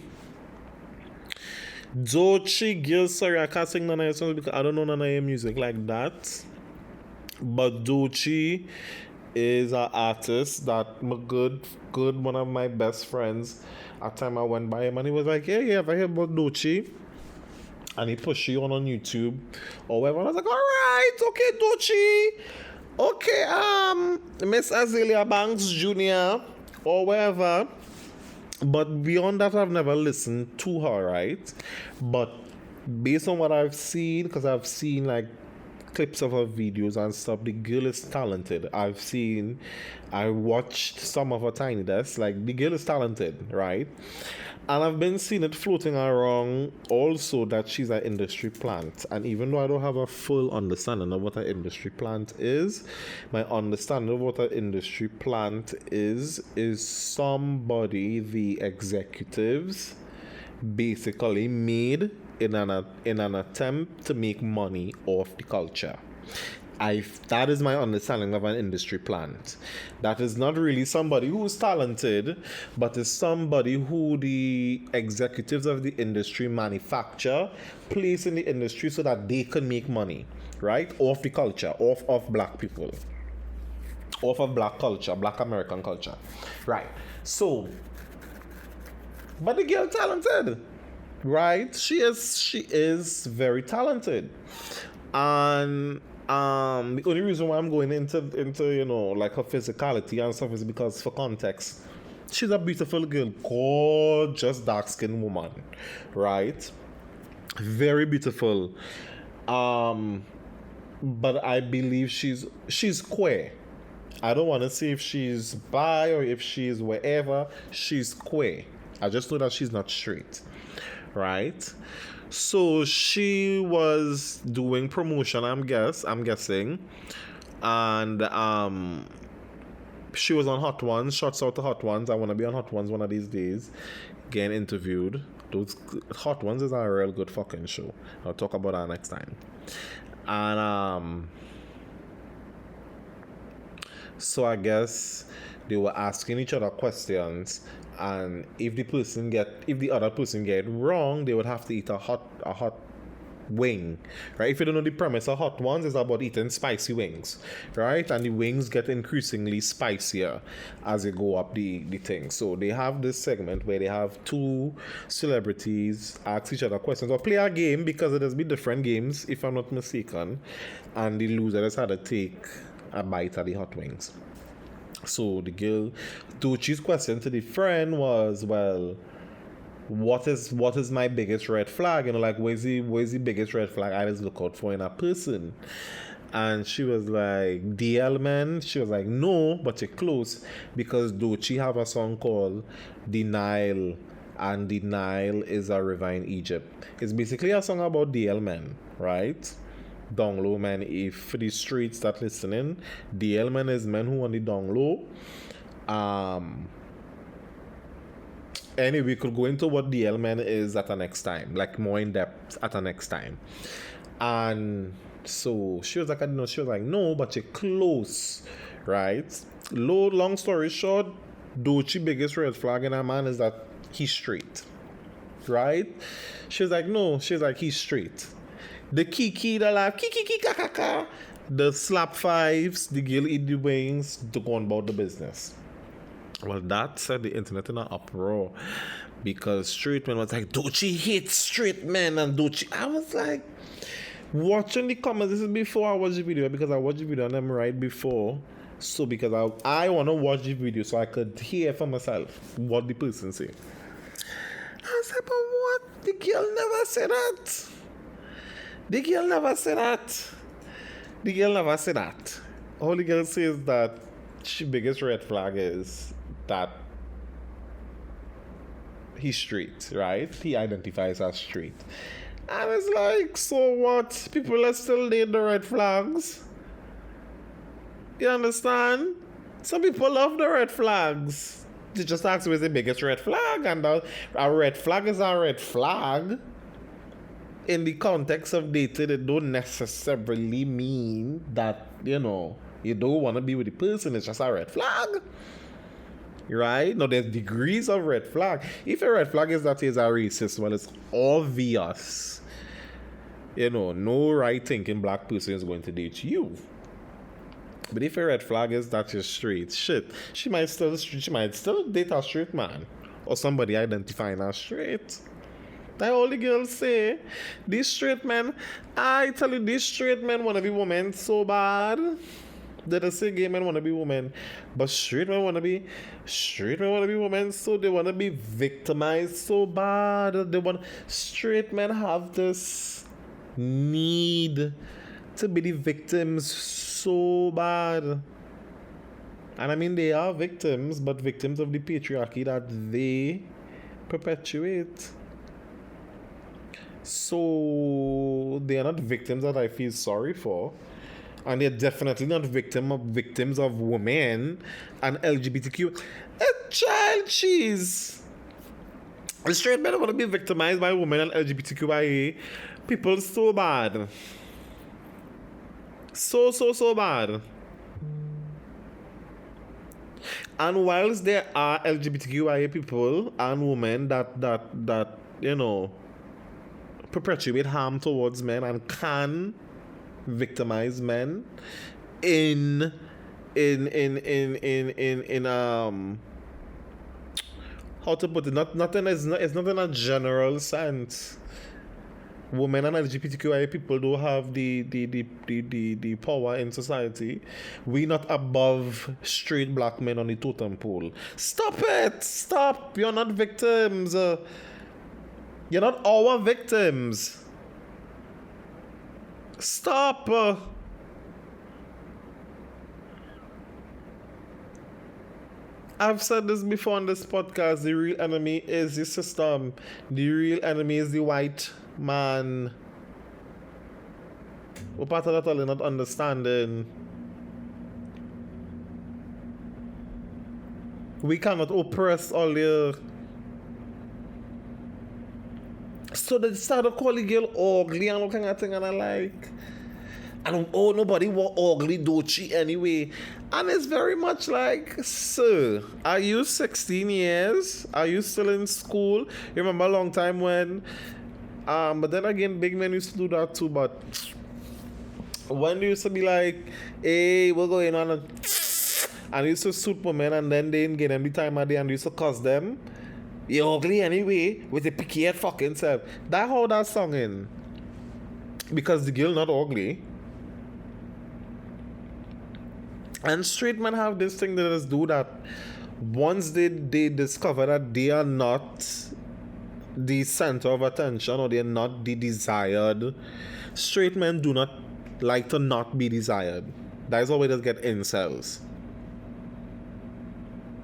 girls, sorry, I can't sing none of your songs because I don't know none of your music like that. But Dochi is an artist that good one of my best friends. At time I went by him and he was like, yeah, have I heard about Dochi? And he pushed you on YouTube or whatever. And I was like, all right, okay, Dochi. Okay, Miss Azealia Banks Jr. or wherever. But beyond that, I've never listened to her, right? But based on what I've seen, because I've seen like clips of her videos and stuff, the girl is talented. I watched some of her Tiny Desk. Like, the girl is talented, right? And I've been seeing it floating around also that she's an industry plant. And even though I don't have a full understanding of what an industry plant is, my understanding of what an industry plant is somebody the executives basically made in an attempt to make money off the culture. That is my understanding of an industry plant. That is not really somebody who is talented, but is somebody who the executives of the industry manufacture, place in the industry so that they can make money, right? Off the culture, off of black people, off of black culture, black American culture, right? So, but the girl talented, right? She is very talented, and the only reason why I'm going into like her physicality and stuff is because, for context, she's a beautiful girl, gorgeous dark skinned woman, right? Very beautiful. But I believe she's queer. I don't want to say if she's bi or if she's wherever. She's queer. I just know that she's not straight, right? So she was doing promotion, I'm guessing, and she was on Hot Ones. Shots out to Hot Ones. I want to be on Hot Ones one of these days, getting interviewed. Those Hot Ones is a real good fucking show. I'll talk about that next time. And so I guess they were asking each other questions, and if the other person get it wrong, they would have to eat a hot wing, right? If you don't know the premise of Hot Ones, is about eating spicy wings, right? And the wings get increasingly spicier as you go up the thing. So they have this segment where they have two celebrities ask each other questions or play a game, because it has been different games, if I'm not mistaken, and the loser has had to take a bite of the hot wings. So the girl, Dochi's question to the friend was, well, what is my biggest red flag? Like, where's the biggest red flag I just look out for in a person? And she was like, DL man. She was like, no, but you're close, because Dochi have a song called The Nile, and the Nile is a river in Egypt. It's basically a song about DL men, right? Down low man. If for the streets that listening, DL man is men who want the down low. Anyway, we could go into what DL man is at the next time, like more in depth at the next time. And so she was like, no, but you're close, right? Long story short, Dochi biggest red flag in a man is that he's straight, right? She was like, no, she's like, he's straight. The kiki, the laugh, kiki, kakaka, the slap fives, the girl eat the wings, to go on about the business. Well, that set the internet in an uproar, because straight men was like, Dochi hates straight men, and Dochi, I was like, watching the comments, this is before I watched the video, because I watched the video on them right before, so because I want to watch the video so I could hear for myself what the person say. I said, but what? The girl never said that. The girl never said that. All the girl says that she biggest red flag is that he's straight, right? He identifies as straight. And it's like, so what? People are still date the red flags. You understand? Some people love the red flags. They just ask what's the biggest red flag, and a red flag is a red flag. In the context of dating, it don't necessarily mean that, you don't want to be with the person. It's just a red flag, right? Now, there's degrees of red flag. If a red flag is that he's a racist, well, it's obvious. No right-thinking black person is going to date you. But if a red flag is that you're straight, shit, she might still date a straight man or somebody identifying as straight. Like all the girls say, these straight men, I tell you, these straight men want to be women so bad. They say gay men want to be women, but straight men want to be women, so they want to be victimized so bad. Straight men have this need to be the victims so bad. And I mean, they are victims, but victims of the patriarchy that they perpetuate. So they are not victims that I feel sorry for. And they're definitely not victims of women and LGBTQ. A child cheese. The straight men want to be victimized by women and LGBTQIA people so bad. So bad. And whilst there are LGBTQIA people and women that you know perpetuate harm towards men and can victimize men in how to put it, it's not in a general sense. Women and LGBTQIA people do have the power in society. We not above straight black men on the totem pole. Stop it! Stop! You're not victims. You're not our victims. Stop! I've said this before on this podcast. The real enemy is the system. The real enemy is the white man. What part of that all you're not understanding? We cannot oppress all the. So they started calling girl ugly and all kind of thing, and I like. And oh, nobody was ugly dochi anyway. And it's very much like, sir, are you 16 years? Are you still in school? You remember a long time when, but then again, big men used to do that too, but when they used to be like, hey, we're going on, and used to suit women, and then they didn't get them the time of day, and they used to cuss them. You ugly anyway, with the picky head fucking self. That how that song in. Because the girl not ugly. And straight men have this thing that is do that once they discover that they are not the center of attention or they are not the desired, straight men do not like to not be desired. That is how we just get incels.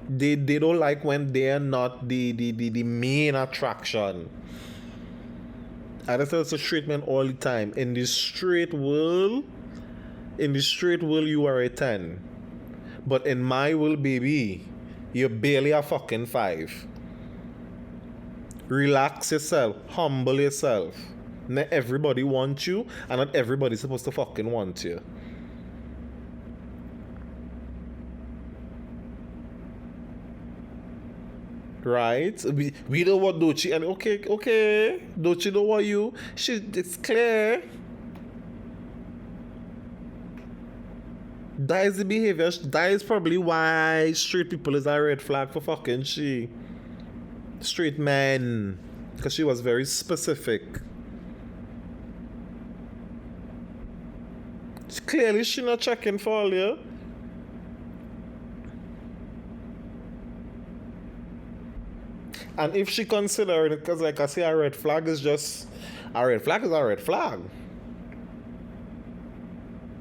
They don't like when they are not the main attraction. I just tell straight men all the time. In the straight world, you are a 10. But in my world, baby, you're barely a fucking 5. Relax yourself. Humble yourself. Not everybody wants you, and not everybody's supposed to fucking want you. Right? We don't want Dochi, and okay. Dochi don't want you. It's clear. That is the behavior. That is probably why straight people is a red flag for fucking she. Straight men. Because she was very specific. Clearly she not checking for all you. And if she considering it, because like I say, a red flag is just... A red flag is a red flag.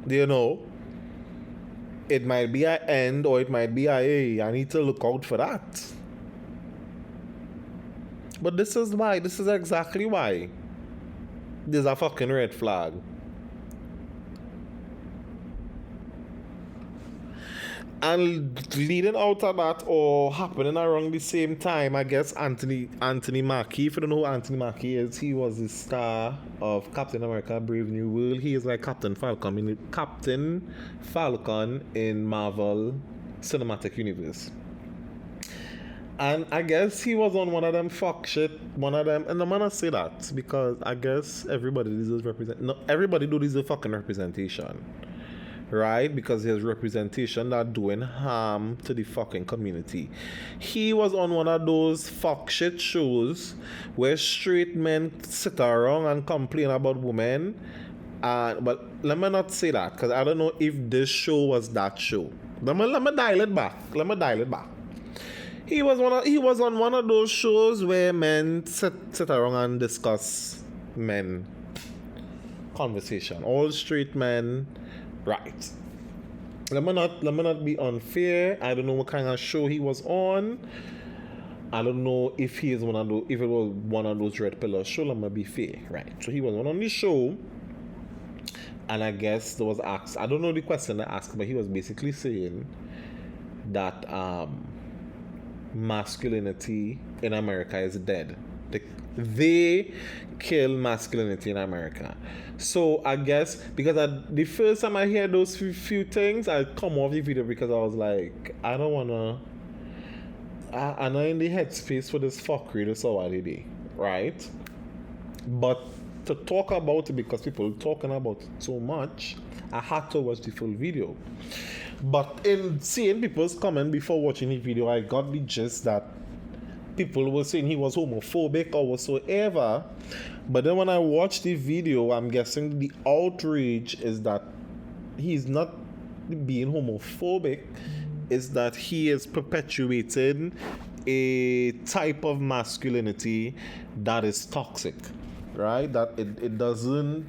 Do you know? It might be an end or it might be a hey, I need to look out for that. But this is why. This is exactly why. There's a fucking red flag. And leading out of that or happening around the same time, I guess Anthony Mackie, if you don't know who Anthony Mackie is, he was the star of Captain America Brave New World. He is like Captain Falcon in Marvel Cinematic Universe. And I guess he was on one of them fuck shit, and I'm gonna say that because I guess everybody deserves fucking representation. Right? Because there's representation that doing harm to the fucking community. He was on one of those fuck shit shows where straight men sit around and complain about women But let me not say that because I don't know if this show was that show. Let me dial it back. Let me dial it back. He was on one of those shows where men sit around and discuss men conversation. All straight men, right? Let me not be unfair. I don't know what kind of show he was on. I don't know if he is one of those, if it was one of those red pillar show. Let me be fair, right? So he was on the show, and I guess there was asked. I don't know the question they asked, but he was basically saying that masculinity in America is dead. They kill masculinity in America. So I guess because the first time I hear those few things, I come off the video because I was like, I don't wanna. I'm not in the headspace for this fuckery this already, right? But to talk about it because people talking about it so much, I had to watch the full video. But in seeing people's comment before watching the video, I got the gist that people were saying he was homophobic or whatsoever. But then when I watched the video, I'm guessing the outrage is that he's not being homophobic, is that he is perpetuating a type of masculinity that is toxic, right? That it doesn't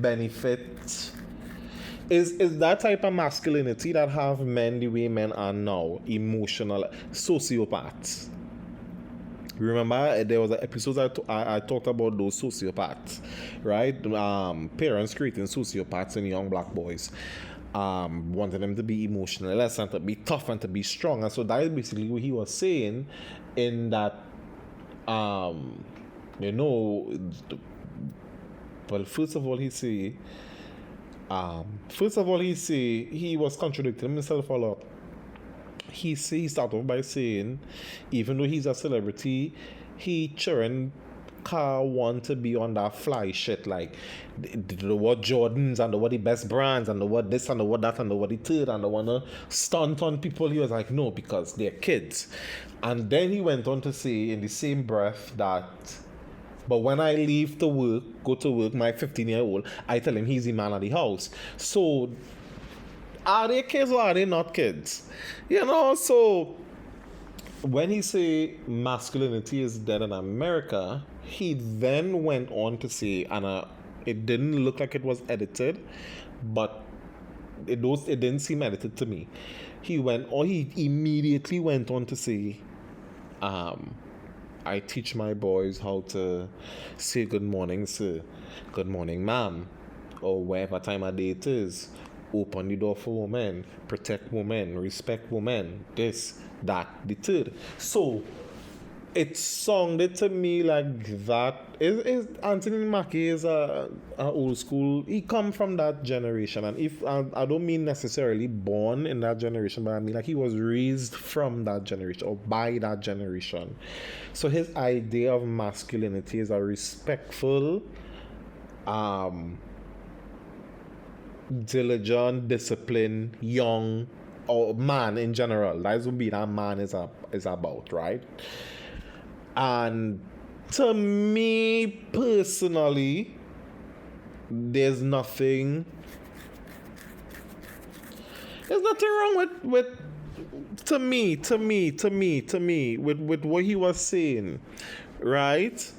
benefit. Is that type of masculinity that have men the way men are now, emotional sociopaths. Remember, there was an episode I talked about those sociopaths, right? Parents creating sociopaths in young black boys, wanting them to be emotionless and to be tough and to be strong. And so that is basically what he was saying in that, you know, well, first of all, he was contradicting himself a lot. He started off by saying, even though he's a celebrity, he children can't want to be on that fly shit like the what Jordans and the what the best brands and the what this and the what that and the what the third and the wanna stunt on people. He was like, no, because they're kids. And then he went on to say in the same breath that, but when I leave to work, go to work, my 15-year-old, I tell him he's the man of the house. So are they kids or are they not kids? You know, so when he say masculinity is dead in America, he then went on to say, and it didn't look like it was edited, but it didn't seem edited to me. He immediately went on to say, I teach my boys how to say good morning, sir, good morning, ma'am, or whatever time of day it is. Open the door for women, protect women, respect women, this, that, the third. So it sounded to me like that. Is Anthony Mackie is a old school. He come from that generation, and if I don't mean necessarily born in that generation, but I mean like he was raised from that generation or by that generation. So his idea of masculinity is a respectful, diligent, disciplined, young, or man in general. That's what being a man is about, right? And to me personally, there's nothing wrong with to me with what he was saying, right?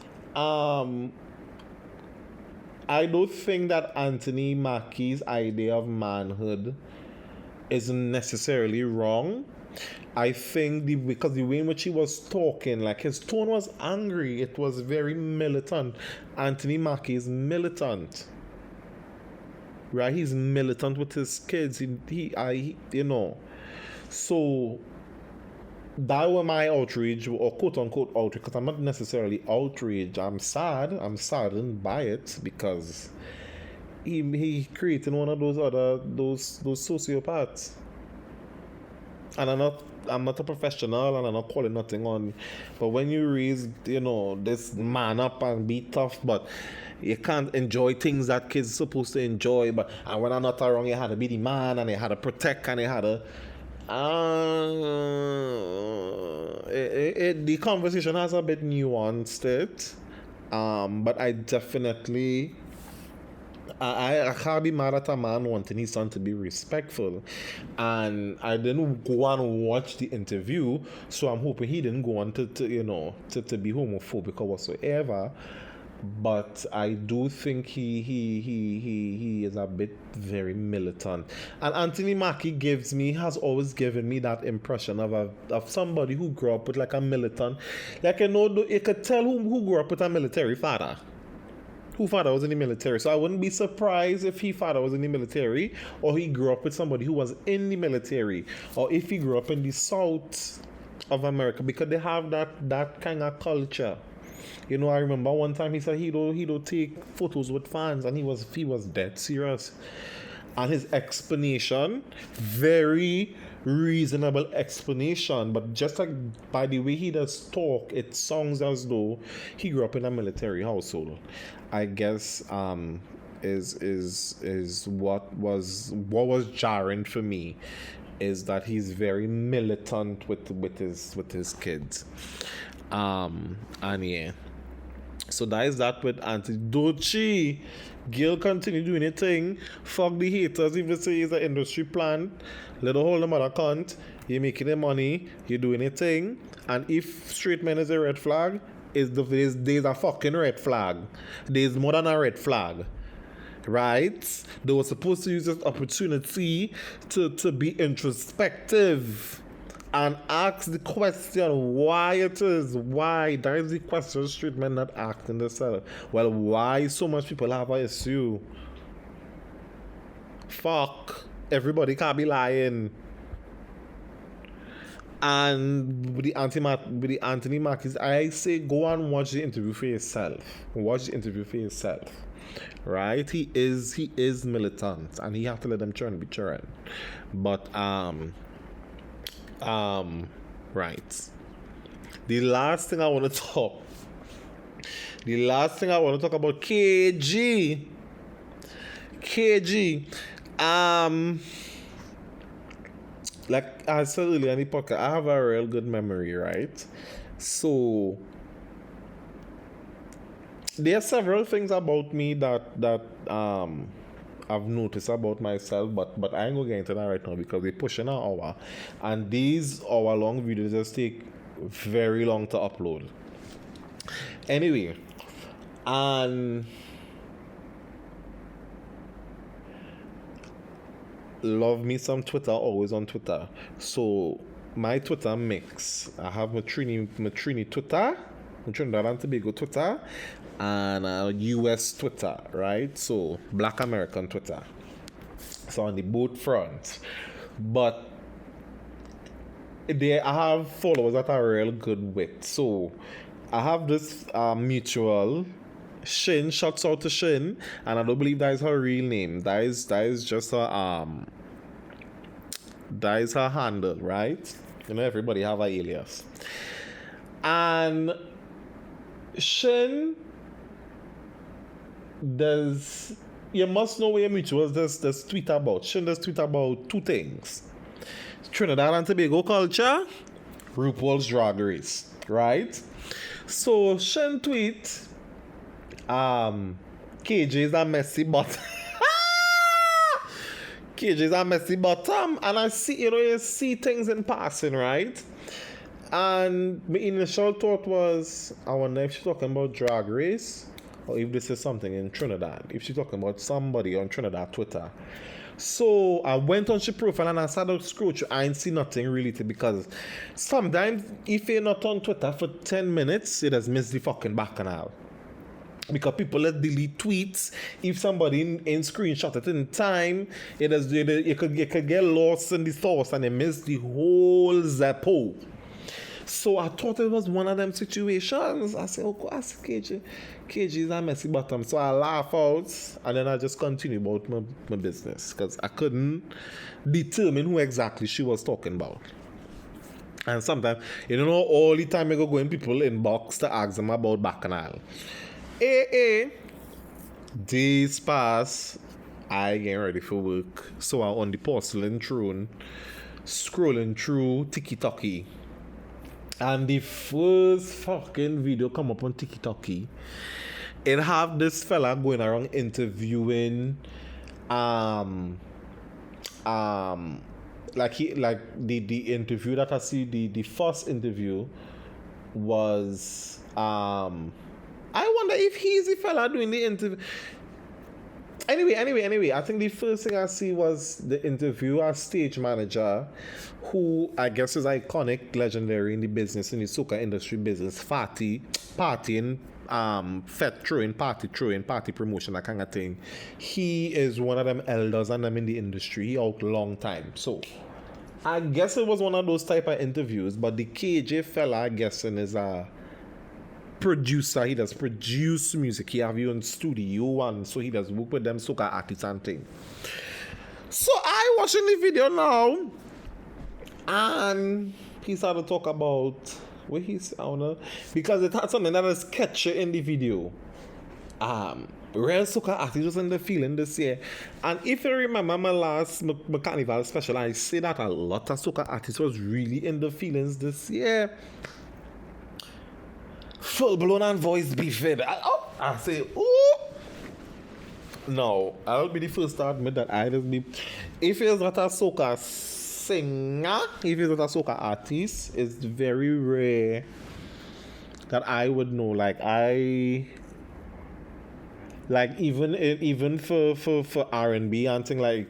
I don't think that Anthony Mackie's idea of manhood is necessarily wrong. I think because the way in which he was talking, like his tone was angry, it was very militant. Anthony Mackie is militant, right? He's militant with his kids. So that was my outrage, or quote unquote outrage, because I'm not necessarily outraged. I'm sad. I'm saddened by it because he created one of those sociopaths. And I'm not a professional, and I'm not calling nothing on. But when you raise, this man up and be tough, but you can't enjoy things that kids are supposed to enjoy. And when I'm not wrong, you had to be the man, and you had to protect, and you had to. The conversation has a bit nuanced it, but I definitely I can't be mad at a man wanting his son to be respectful. And I didn't go and watch the interview, so I'm hoping he didn't go on to be homophobic or whatsoever. But I do think he is a bit very militant. And Anthony Mackie has always given me that impression of somebody who grew up with like a militant, like you could tell who grew up with a military father. Who father was in the military. So I wouldn't be surprised if his father was in the military, or he grew up with somebody who was in the military, or if he grew up in the South of America, because they have that kind of culture. I remember one time he said he don't take photos with fans, and he was dead serious. And his explanation, very reasonable explanation, but just like by the way he does talk, it sounds as though he grew up in a military household. I guess is what was jarring for me, is that he's very militant with his kids. And yeah. So that is that with Auntie Dochi. Gil continue doing a thing. Fuck the haters. If they say it's an industry plant, let her hold the mother cunt. You're making the money. You're doing a thing. And if straight men is a red flag, there's a fucking red flag. There's more than a red flag. Right? They were supposed to use this opportunity to be introspective and ask the question why it is. Why? That is the question street men not asking themselves. Well, why so much people have an issue? Fuck. Everybody can't be lying. And with the Anthony Mackie, I say go and watch the interview for yourself. Watch the interview for yourself. Right? He is militant, and he have to let them churn be churn. But right. The last thing I want to talk about KG. Like I said earlier in the podcast, I have a real good memory, right? So there are several things about me that I've noticed about myself, but I ain't gonna get into that right now because we're pushing an hour, and these hour-long videos just take very long to upload. Anyway, and love me some Twitter, always on Twitter. So my Twitter mix, I have my Trini Twitter, my Trinidad and Tobago Twitter, and US Twitter, right? So Black American Twitter. So on the both fronts. But I have followers that are real good with. So I have this mutual Shin, shouts out to Shin, and I don't believe that is her real name. That is just her that is her handle, right? Everybody have an alias. And Shin you must know where your mutuals does tweet about. Shin does tweet about two things: Trinidad and Tobago culture, RuPaul's Drag Race, right? So Shin tweet, KJ is a messy bottom. KJ is a messy bottom, and I see, you see things in passing, right? And my initial thought was, I wonder if she's talking about Drag Race, or if this is something in Trinidad. If she's talking about somebody on Trinidad Twitter. So I went on her profile and I started to scroll through. I ain't see nothing really, because sometimes if you're not on Twitter for 10 minutes, it has missed the fucking bacchanal. Because people let delete tweets. If somebody in screenshot it in time, it could get lost in the sauce and they miss the whole Zeppo. So I thought it was one of them situations. I said, oh, ask KJ. KJ is a messy bottom. So I laugh out and then I just continue about my business because I couldn't determine who exactly she was talking about. And sometimes, all the time I go in people inbox to ask them about bacchanal. Days pass, I get ready for work. So I'm on the porcelain throne, scrolling through TikTok. And the first fucking video come up on TikTok it have this fella going around interviewing like the interview that I see, the first interview was I wonder if he's the fella doing the interview. Anyway, I think the first thing I see was the interviewer stage manager, who I guess is iconic, legendary in the business, in the soca industry business, partying, party promotion, that kind of thing. He is one of them elders and them in the industry. He out long time. So I guess it was one of those type of interviews, but the KJ fella, I guess, is a producer. He does produce music. He have you in studio, and so he does work with them soca artists and thing. So I watching the video now, and he started to talk about what he's, I don't know, because it had something that is catchy in the video. Real soca artists was in the feeling this year, and if you remember my last my carnival special, I say that a lot of soca artists was really in the feelings this year. Full blown and voice beefing. I say, ooh. No, I'll be the first to admit that I just be. If it's not a soca singer, if it's not a soca artist, it's very rare that I would know. Like even for R&B and thing, like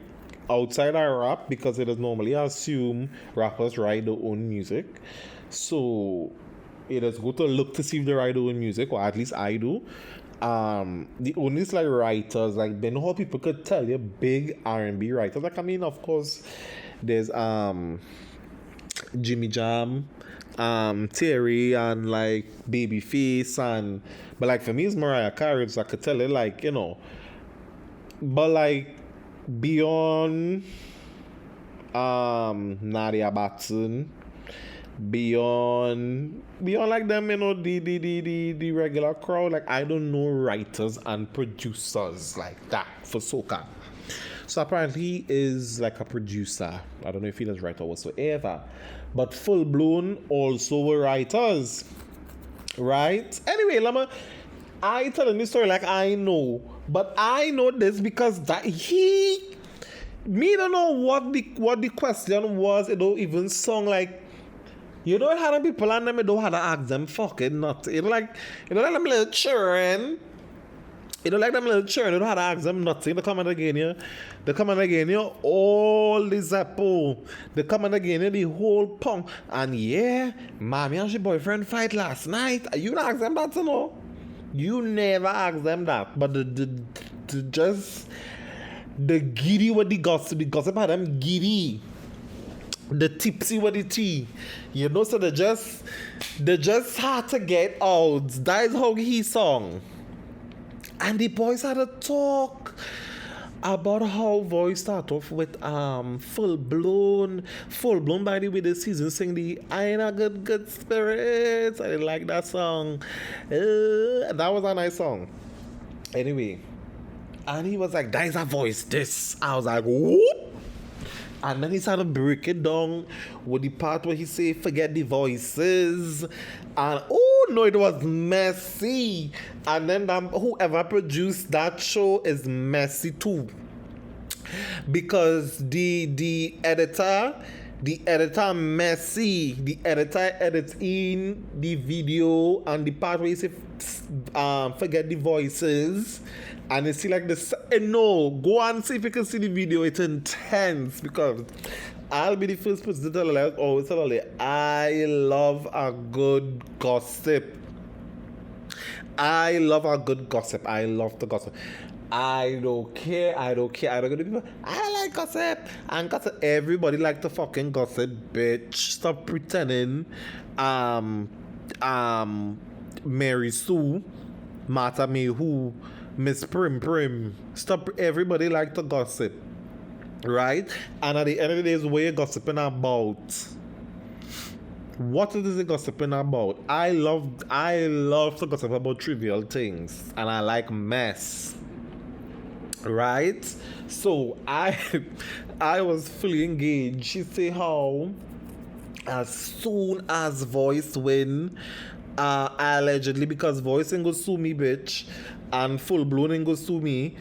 outside our rap, because it is normally assume rappers write their own music. So it is good to look to see if they write their own music, or at least I do. The only like writers, like they know how people could tell you big R&B writers. Like, I mean, of course, there's Jimmy Jam, Terry, and like Babyface, and but like for me it's Mariah Carey, so I could tell it, like, you know. But like beyond Nadia Batson, beyond like them, you know, the regular crowd, like I don't know writers and producers like that for soca. So apparently he is like a producer. I don't know if he does writer whatsoever, but full blown also were writers, right? Anyway, Lama, I telling this story like I know, but I know this because that me don't know what the question was. It don't even sound like. You don't have people and them, you don't have to ask them fucking nothing. You don't like them little children. You don't like them little children, you don't have to ask them nothing. They come and again here. They come and again here, all the Zeppo. They come and again here, the whole punk. And yeah, mommy and she boyfriend fight last night. You don't ask them that, you know. You never ask them that. But the giddy with the gossip had them giddy. The tipsy with the tea, you know, so they just had to get out. That is how he sung. And the boys had a talk about how voice start off with full blown by the way the season sing the I ain't a good spirits. I didn't like that song. That was a nice song. Anyway, and he was like, that is a voice, this. I was like, whoop. And then he started to break it down with the part where he say, forget the voices. And oh no, it was messy. And then whoever produced that show is messy too. Because the editor messy. The editor edits in the video and the part where he say, forget the voices. And you see like this, no, go and see if you can see the video. It's intense because I'll be the first person to tell you, always tell you, I love a good gossip. I love a good gossip. I love the gossip. I don't care. I don't care to people. I like gossip. And gossip, everybody like to fucking gossip, bitch. Stop pretending. Mary Sue, Martha Mayhew, Miss Prim. Stop. Everybody like to gossip, right? And at the end of the day, is what you're gossiping about. What is it gossiping about? I love to gossip about trivial things, and I like mess, right? So I was fully engaged. She say how as soon as voice win, allegedly, because voice ain't go sue me, bitch, and full blown ain't go sue me.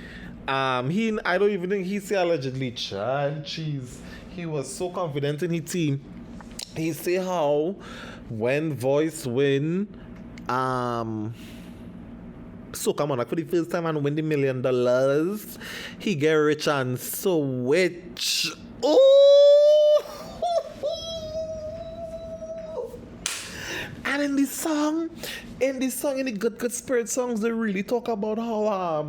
I don't even think he say allegedly, child, cheese. He was so confident in his team. He say how when voice win, so come on, like for the first time and win the $1 million, he get rich and so rich. Oh! And in the good spirit songs, they really talk about how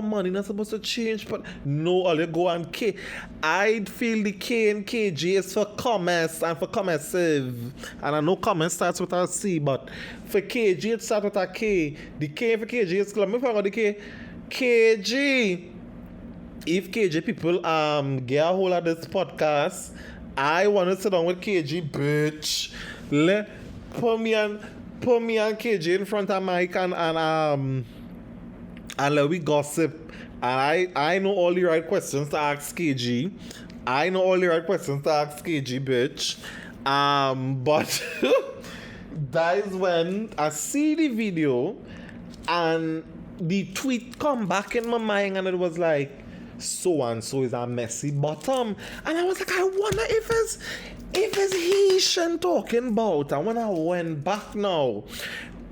money not supposed to change, but no, all you go and K. I'd feel the K and KG is for Kommess and for Kommessive. And I know Kommess starts with a C, but for KG it starts with a K. The K for KG is let me forget the K. KG. If KG people get a hold of this podcast, I want to sit down with KG, bitch. Put me and KG in front of Mike and let we gossip. And I know all the right questions to ask KG. Bitch. But that is when I see the video and the tweet come back in my mind, and it was like, so and so is a messy bottom. And I was like, I wonder if it's Haitian talking about. And when I went back now,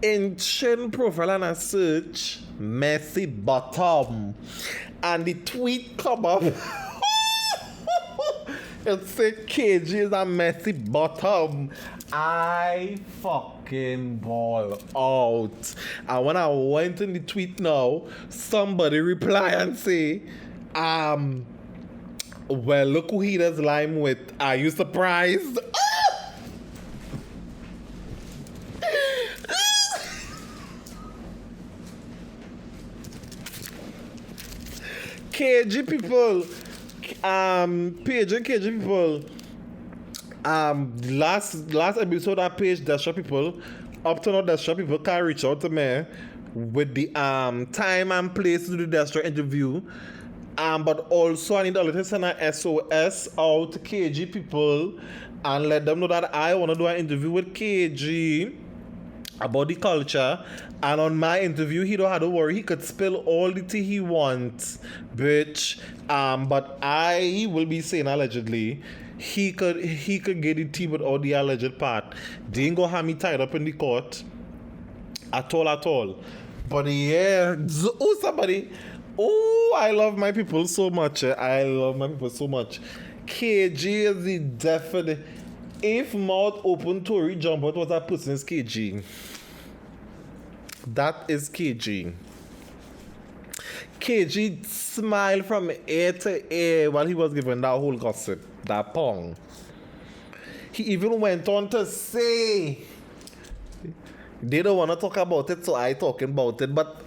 in Shin profile and I search messy bottom, and the tweet come up. It said KG is a messy bottom. I fucking ball out. And when I went in the tweet now, somebody reply and say, well, look who he does lime with. Are you surprised? KG people, page and KG people, last episode I page Destra people, up to now Destra people can reach out to me with the time and place to do the Destra interview. But also I need a little send a SOS out to KG people and let them know that I want to do an interview with KG about the culture. And on my interview, he don't have to worry. He could spill all the tea he wants, bitch. But I will be saying allegedly, he could get the tea with all the alleged part. They ain't gonna have me tied up in the court at all. But yeah, I love my people so much. KG is the definite. If mouth open Tory jump out, what a person is KG. That is KG. KG smiled from ear to ear while he was giving that whole gossip, that pong. He even went on to say, they don't want to talk about it, so I talking about it. But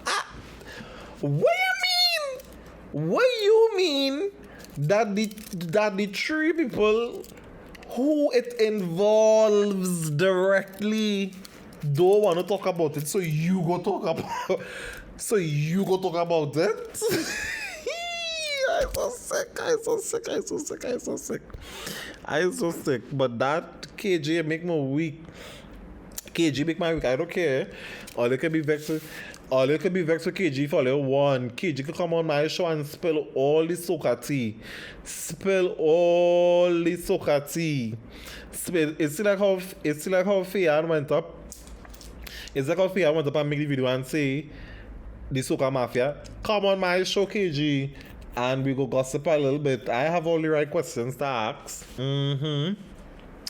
what you mean that the three people who it involves directly don't want to talk about it, so you go talk about it? I'm so sick. But that KJ make me weak. KG make my week. I don't care. All you can be vexed with KG for level 1. KG can come on my show and spill all the soccer tea. It's like how Fian went up. It's like how Fian went up and make the video and say, the Soca Mafia, come on my show, KG, and we go gossip a little bit. I have all the right questions to ask. I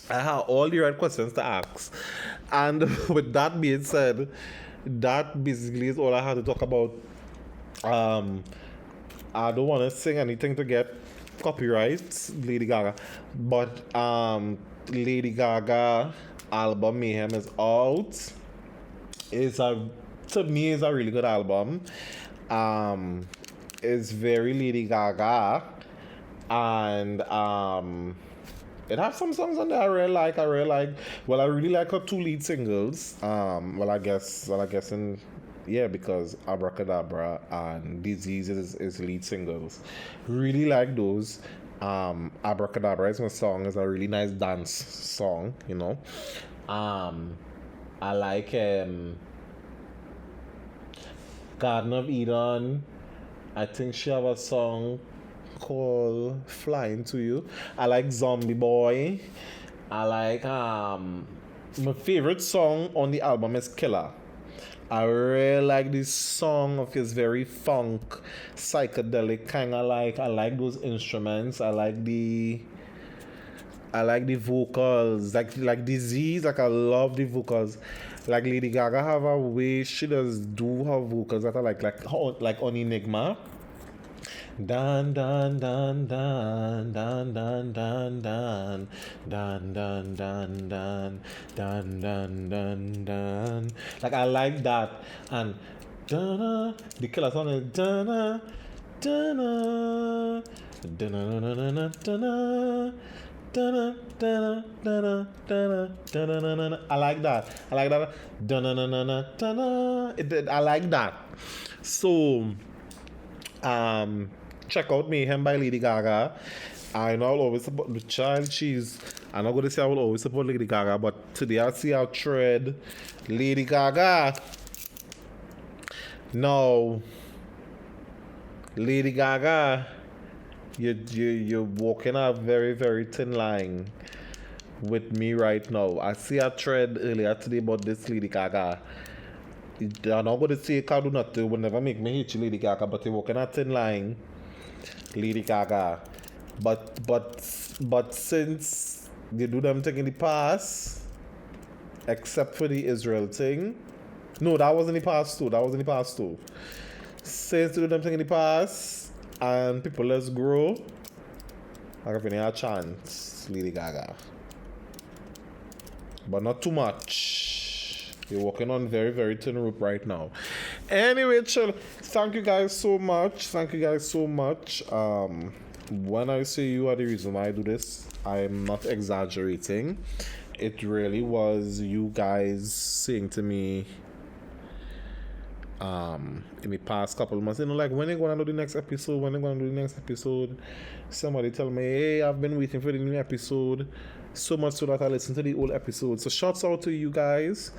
have all the right questions to ask. And with that being said, that basically is all I had to talk about. I don't want to sing anything to get copyrights, Lady Gaga. But Lady Gaga album Mayhem is out. To me, it's a really good album. It's very Lady Gaga, and it has some songs on there I really like. Well, I really like her 2 lead singles. Because Abracadabra and Disease is lead singles. Really like those. Abracadabra is my song. It's a really nice dance song, you know. I like Garden of Eden. I think she have a song called Flying to You. I like Zombie Boy. I like my favorite song on the album is Killer. I really like this song of his very funk, psychedelic kind of like. I like those instruments. I like the vocals, like the Z's. Like I love the vocals. Like Lady Gaga have a way she does do her vocals that are like on Enigma. Dan dan dan dan dan dan dan dan dan dan dan dan dan dan dan dan. Like I like that and dana the killer song is dana dana dana dana dana. Dun, dun, dun, dun, dun, dun, dun. I like that. I like that. Dun, dun, dun, dun, dun, dun. I like that. So, check out Mayhem by Lady Gaga. I know I'll always support the child. I'm not going to say I will always support Lady Gaga, but today I see our tread. Lady Gaga. No. Lady Gaga. You're walking a very, very thin line with me right now. I see a thread earlier today about this Lady Gaga. I'm not going to say I do not will never make me hate you, Lady Gaga, but you're walking a thin line, Lady Gaga. But since they do them thing in the past, except for the Israel thing, no, that was in the past too. Since they do them thing in the past. And people, let's grow. I give you a chance, Lady Gaga. But not too much. You're walking on very, very thin rope right now. Anyway, chill. Thank you guys so much. When I say you are the reason why I do this, I'm not exaggerating. It really was you guys saying to me in the past couple of months, like when are gonna do the next episode, somebody tell me, hey, I've been waiting for the new episode so much so that I listen to the old episode. So shouts out to you guys.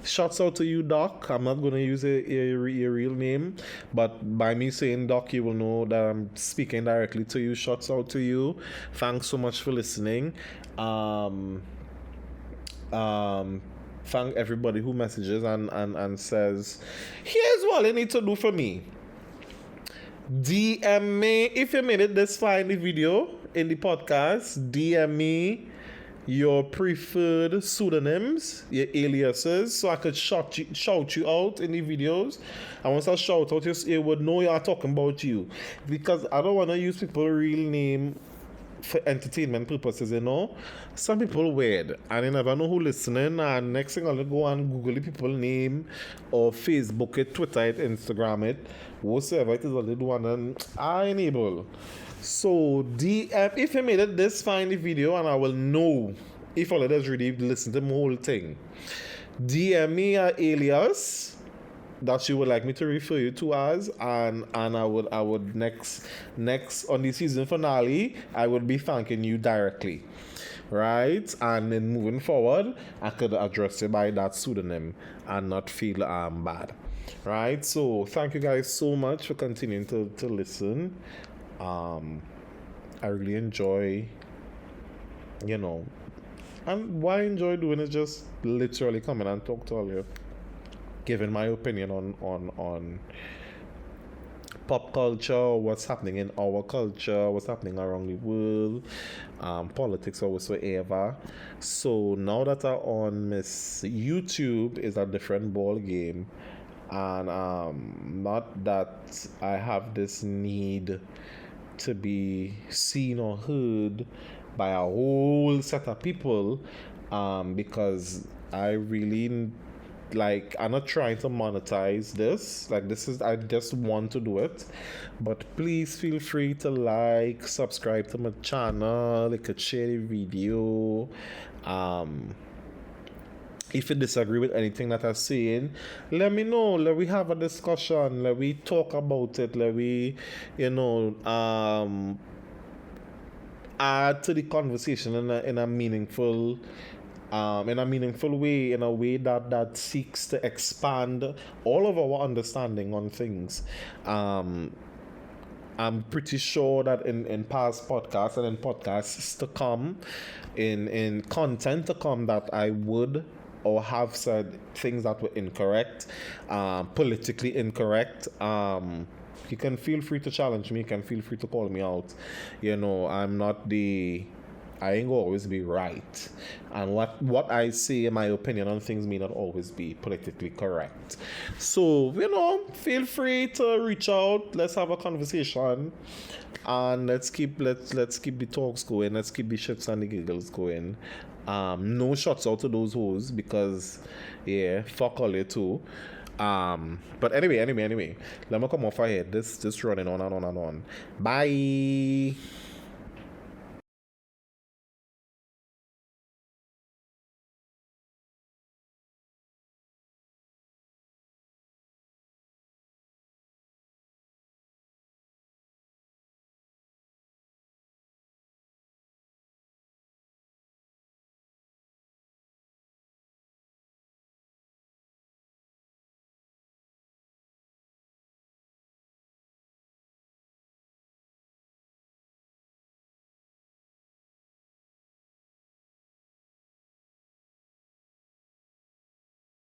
Shouts out to you, Doc. I'm not gonna use a real name, but by me saying Doc, you will know that I'm speaking directly to you. Shouts out to you. Thanks so much for listening. Thank everybody who messages and says, here's what you need to do for me. DM me if you made it this far in the video, in the podcast. DM me your preferred pseudonyms, your aliases, so I could shout you out in the videos. And once I shout out, you would know I'm talking about you, because I don't want to use people's real name for entertainment purposes, Some people weird and you never know who listening, and next thing I'll go and Google the people's name or Facebook it, Twitter it, Instagram it, whatsoever it is I'll do, and then I enable. So DM if you made it this far in the video, and I will know if all of us really listen to the whole thing. DM me an alias that you would like me to refer you to as, and I would next on the season finale, I would be thanking you directly, right? And then moving forward, I could address you by that pseudonym and not feel bad, right? So thank you guys so much for continuing to listen. I really enjoy, and why I enjoy doing is just literally coming and talk to all you, giving my opinion on pop culture, what's happening in our culture, what's happening around the world, politics or whatsoever. So now that I'm on Miss YouTube is a different ball game, and not that I have this need to be seen or heard by a whole set of people, because I really I'm not trying to monetize this. I just want to do it. But please feel free to subscribe to my channel, share the video. If you disagree with anything that I'm saying, let me know. Let we have a discussion. Let we talk about it. Let we, add to the conversation in a meaningful way, in a way that seeks to expand all of our understanding on things. I'm pretty sure that in past podcasts and in podcasts to come, in content to come, that I would or have said things that were incorrect, politically incorrect. You can feel free to challenge me. You can feel free to call me out. I ain't gonna always be right. And what I say, in my opinion on things, may not always be politically correct. So, feel free to reach out. Let's have a conversation. And let's keep the talks going. Let's keep the shits and the giggles going. No shots out to those hoes because fuck all you too. But anyway, let me come off ahead. This running on and on and on. Bye.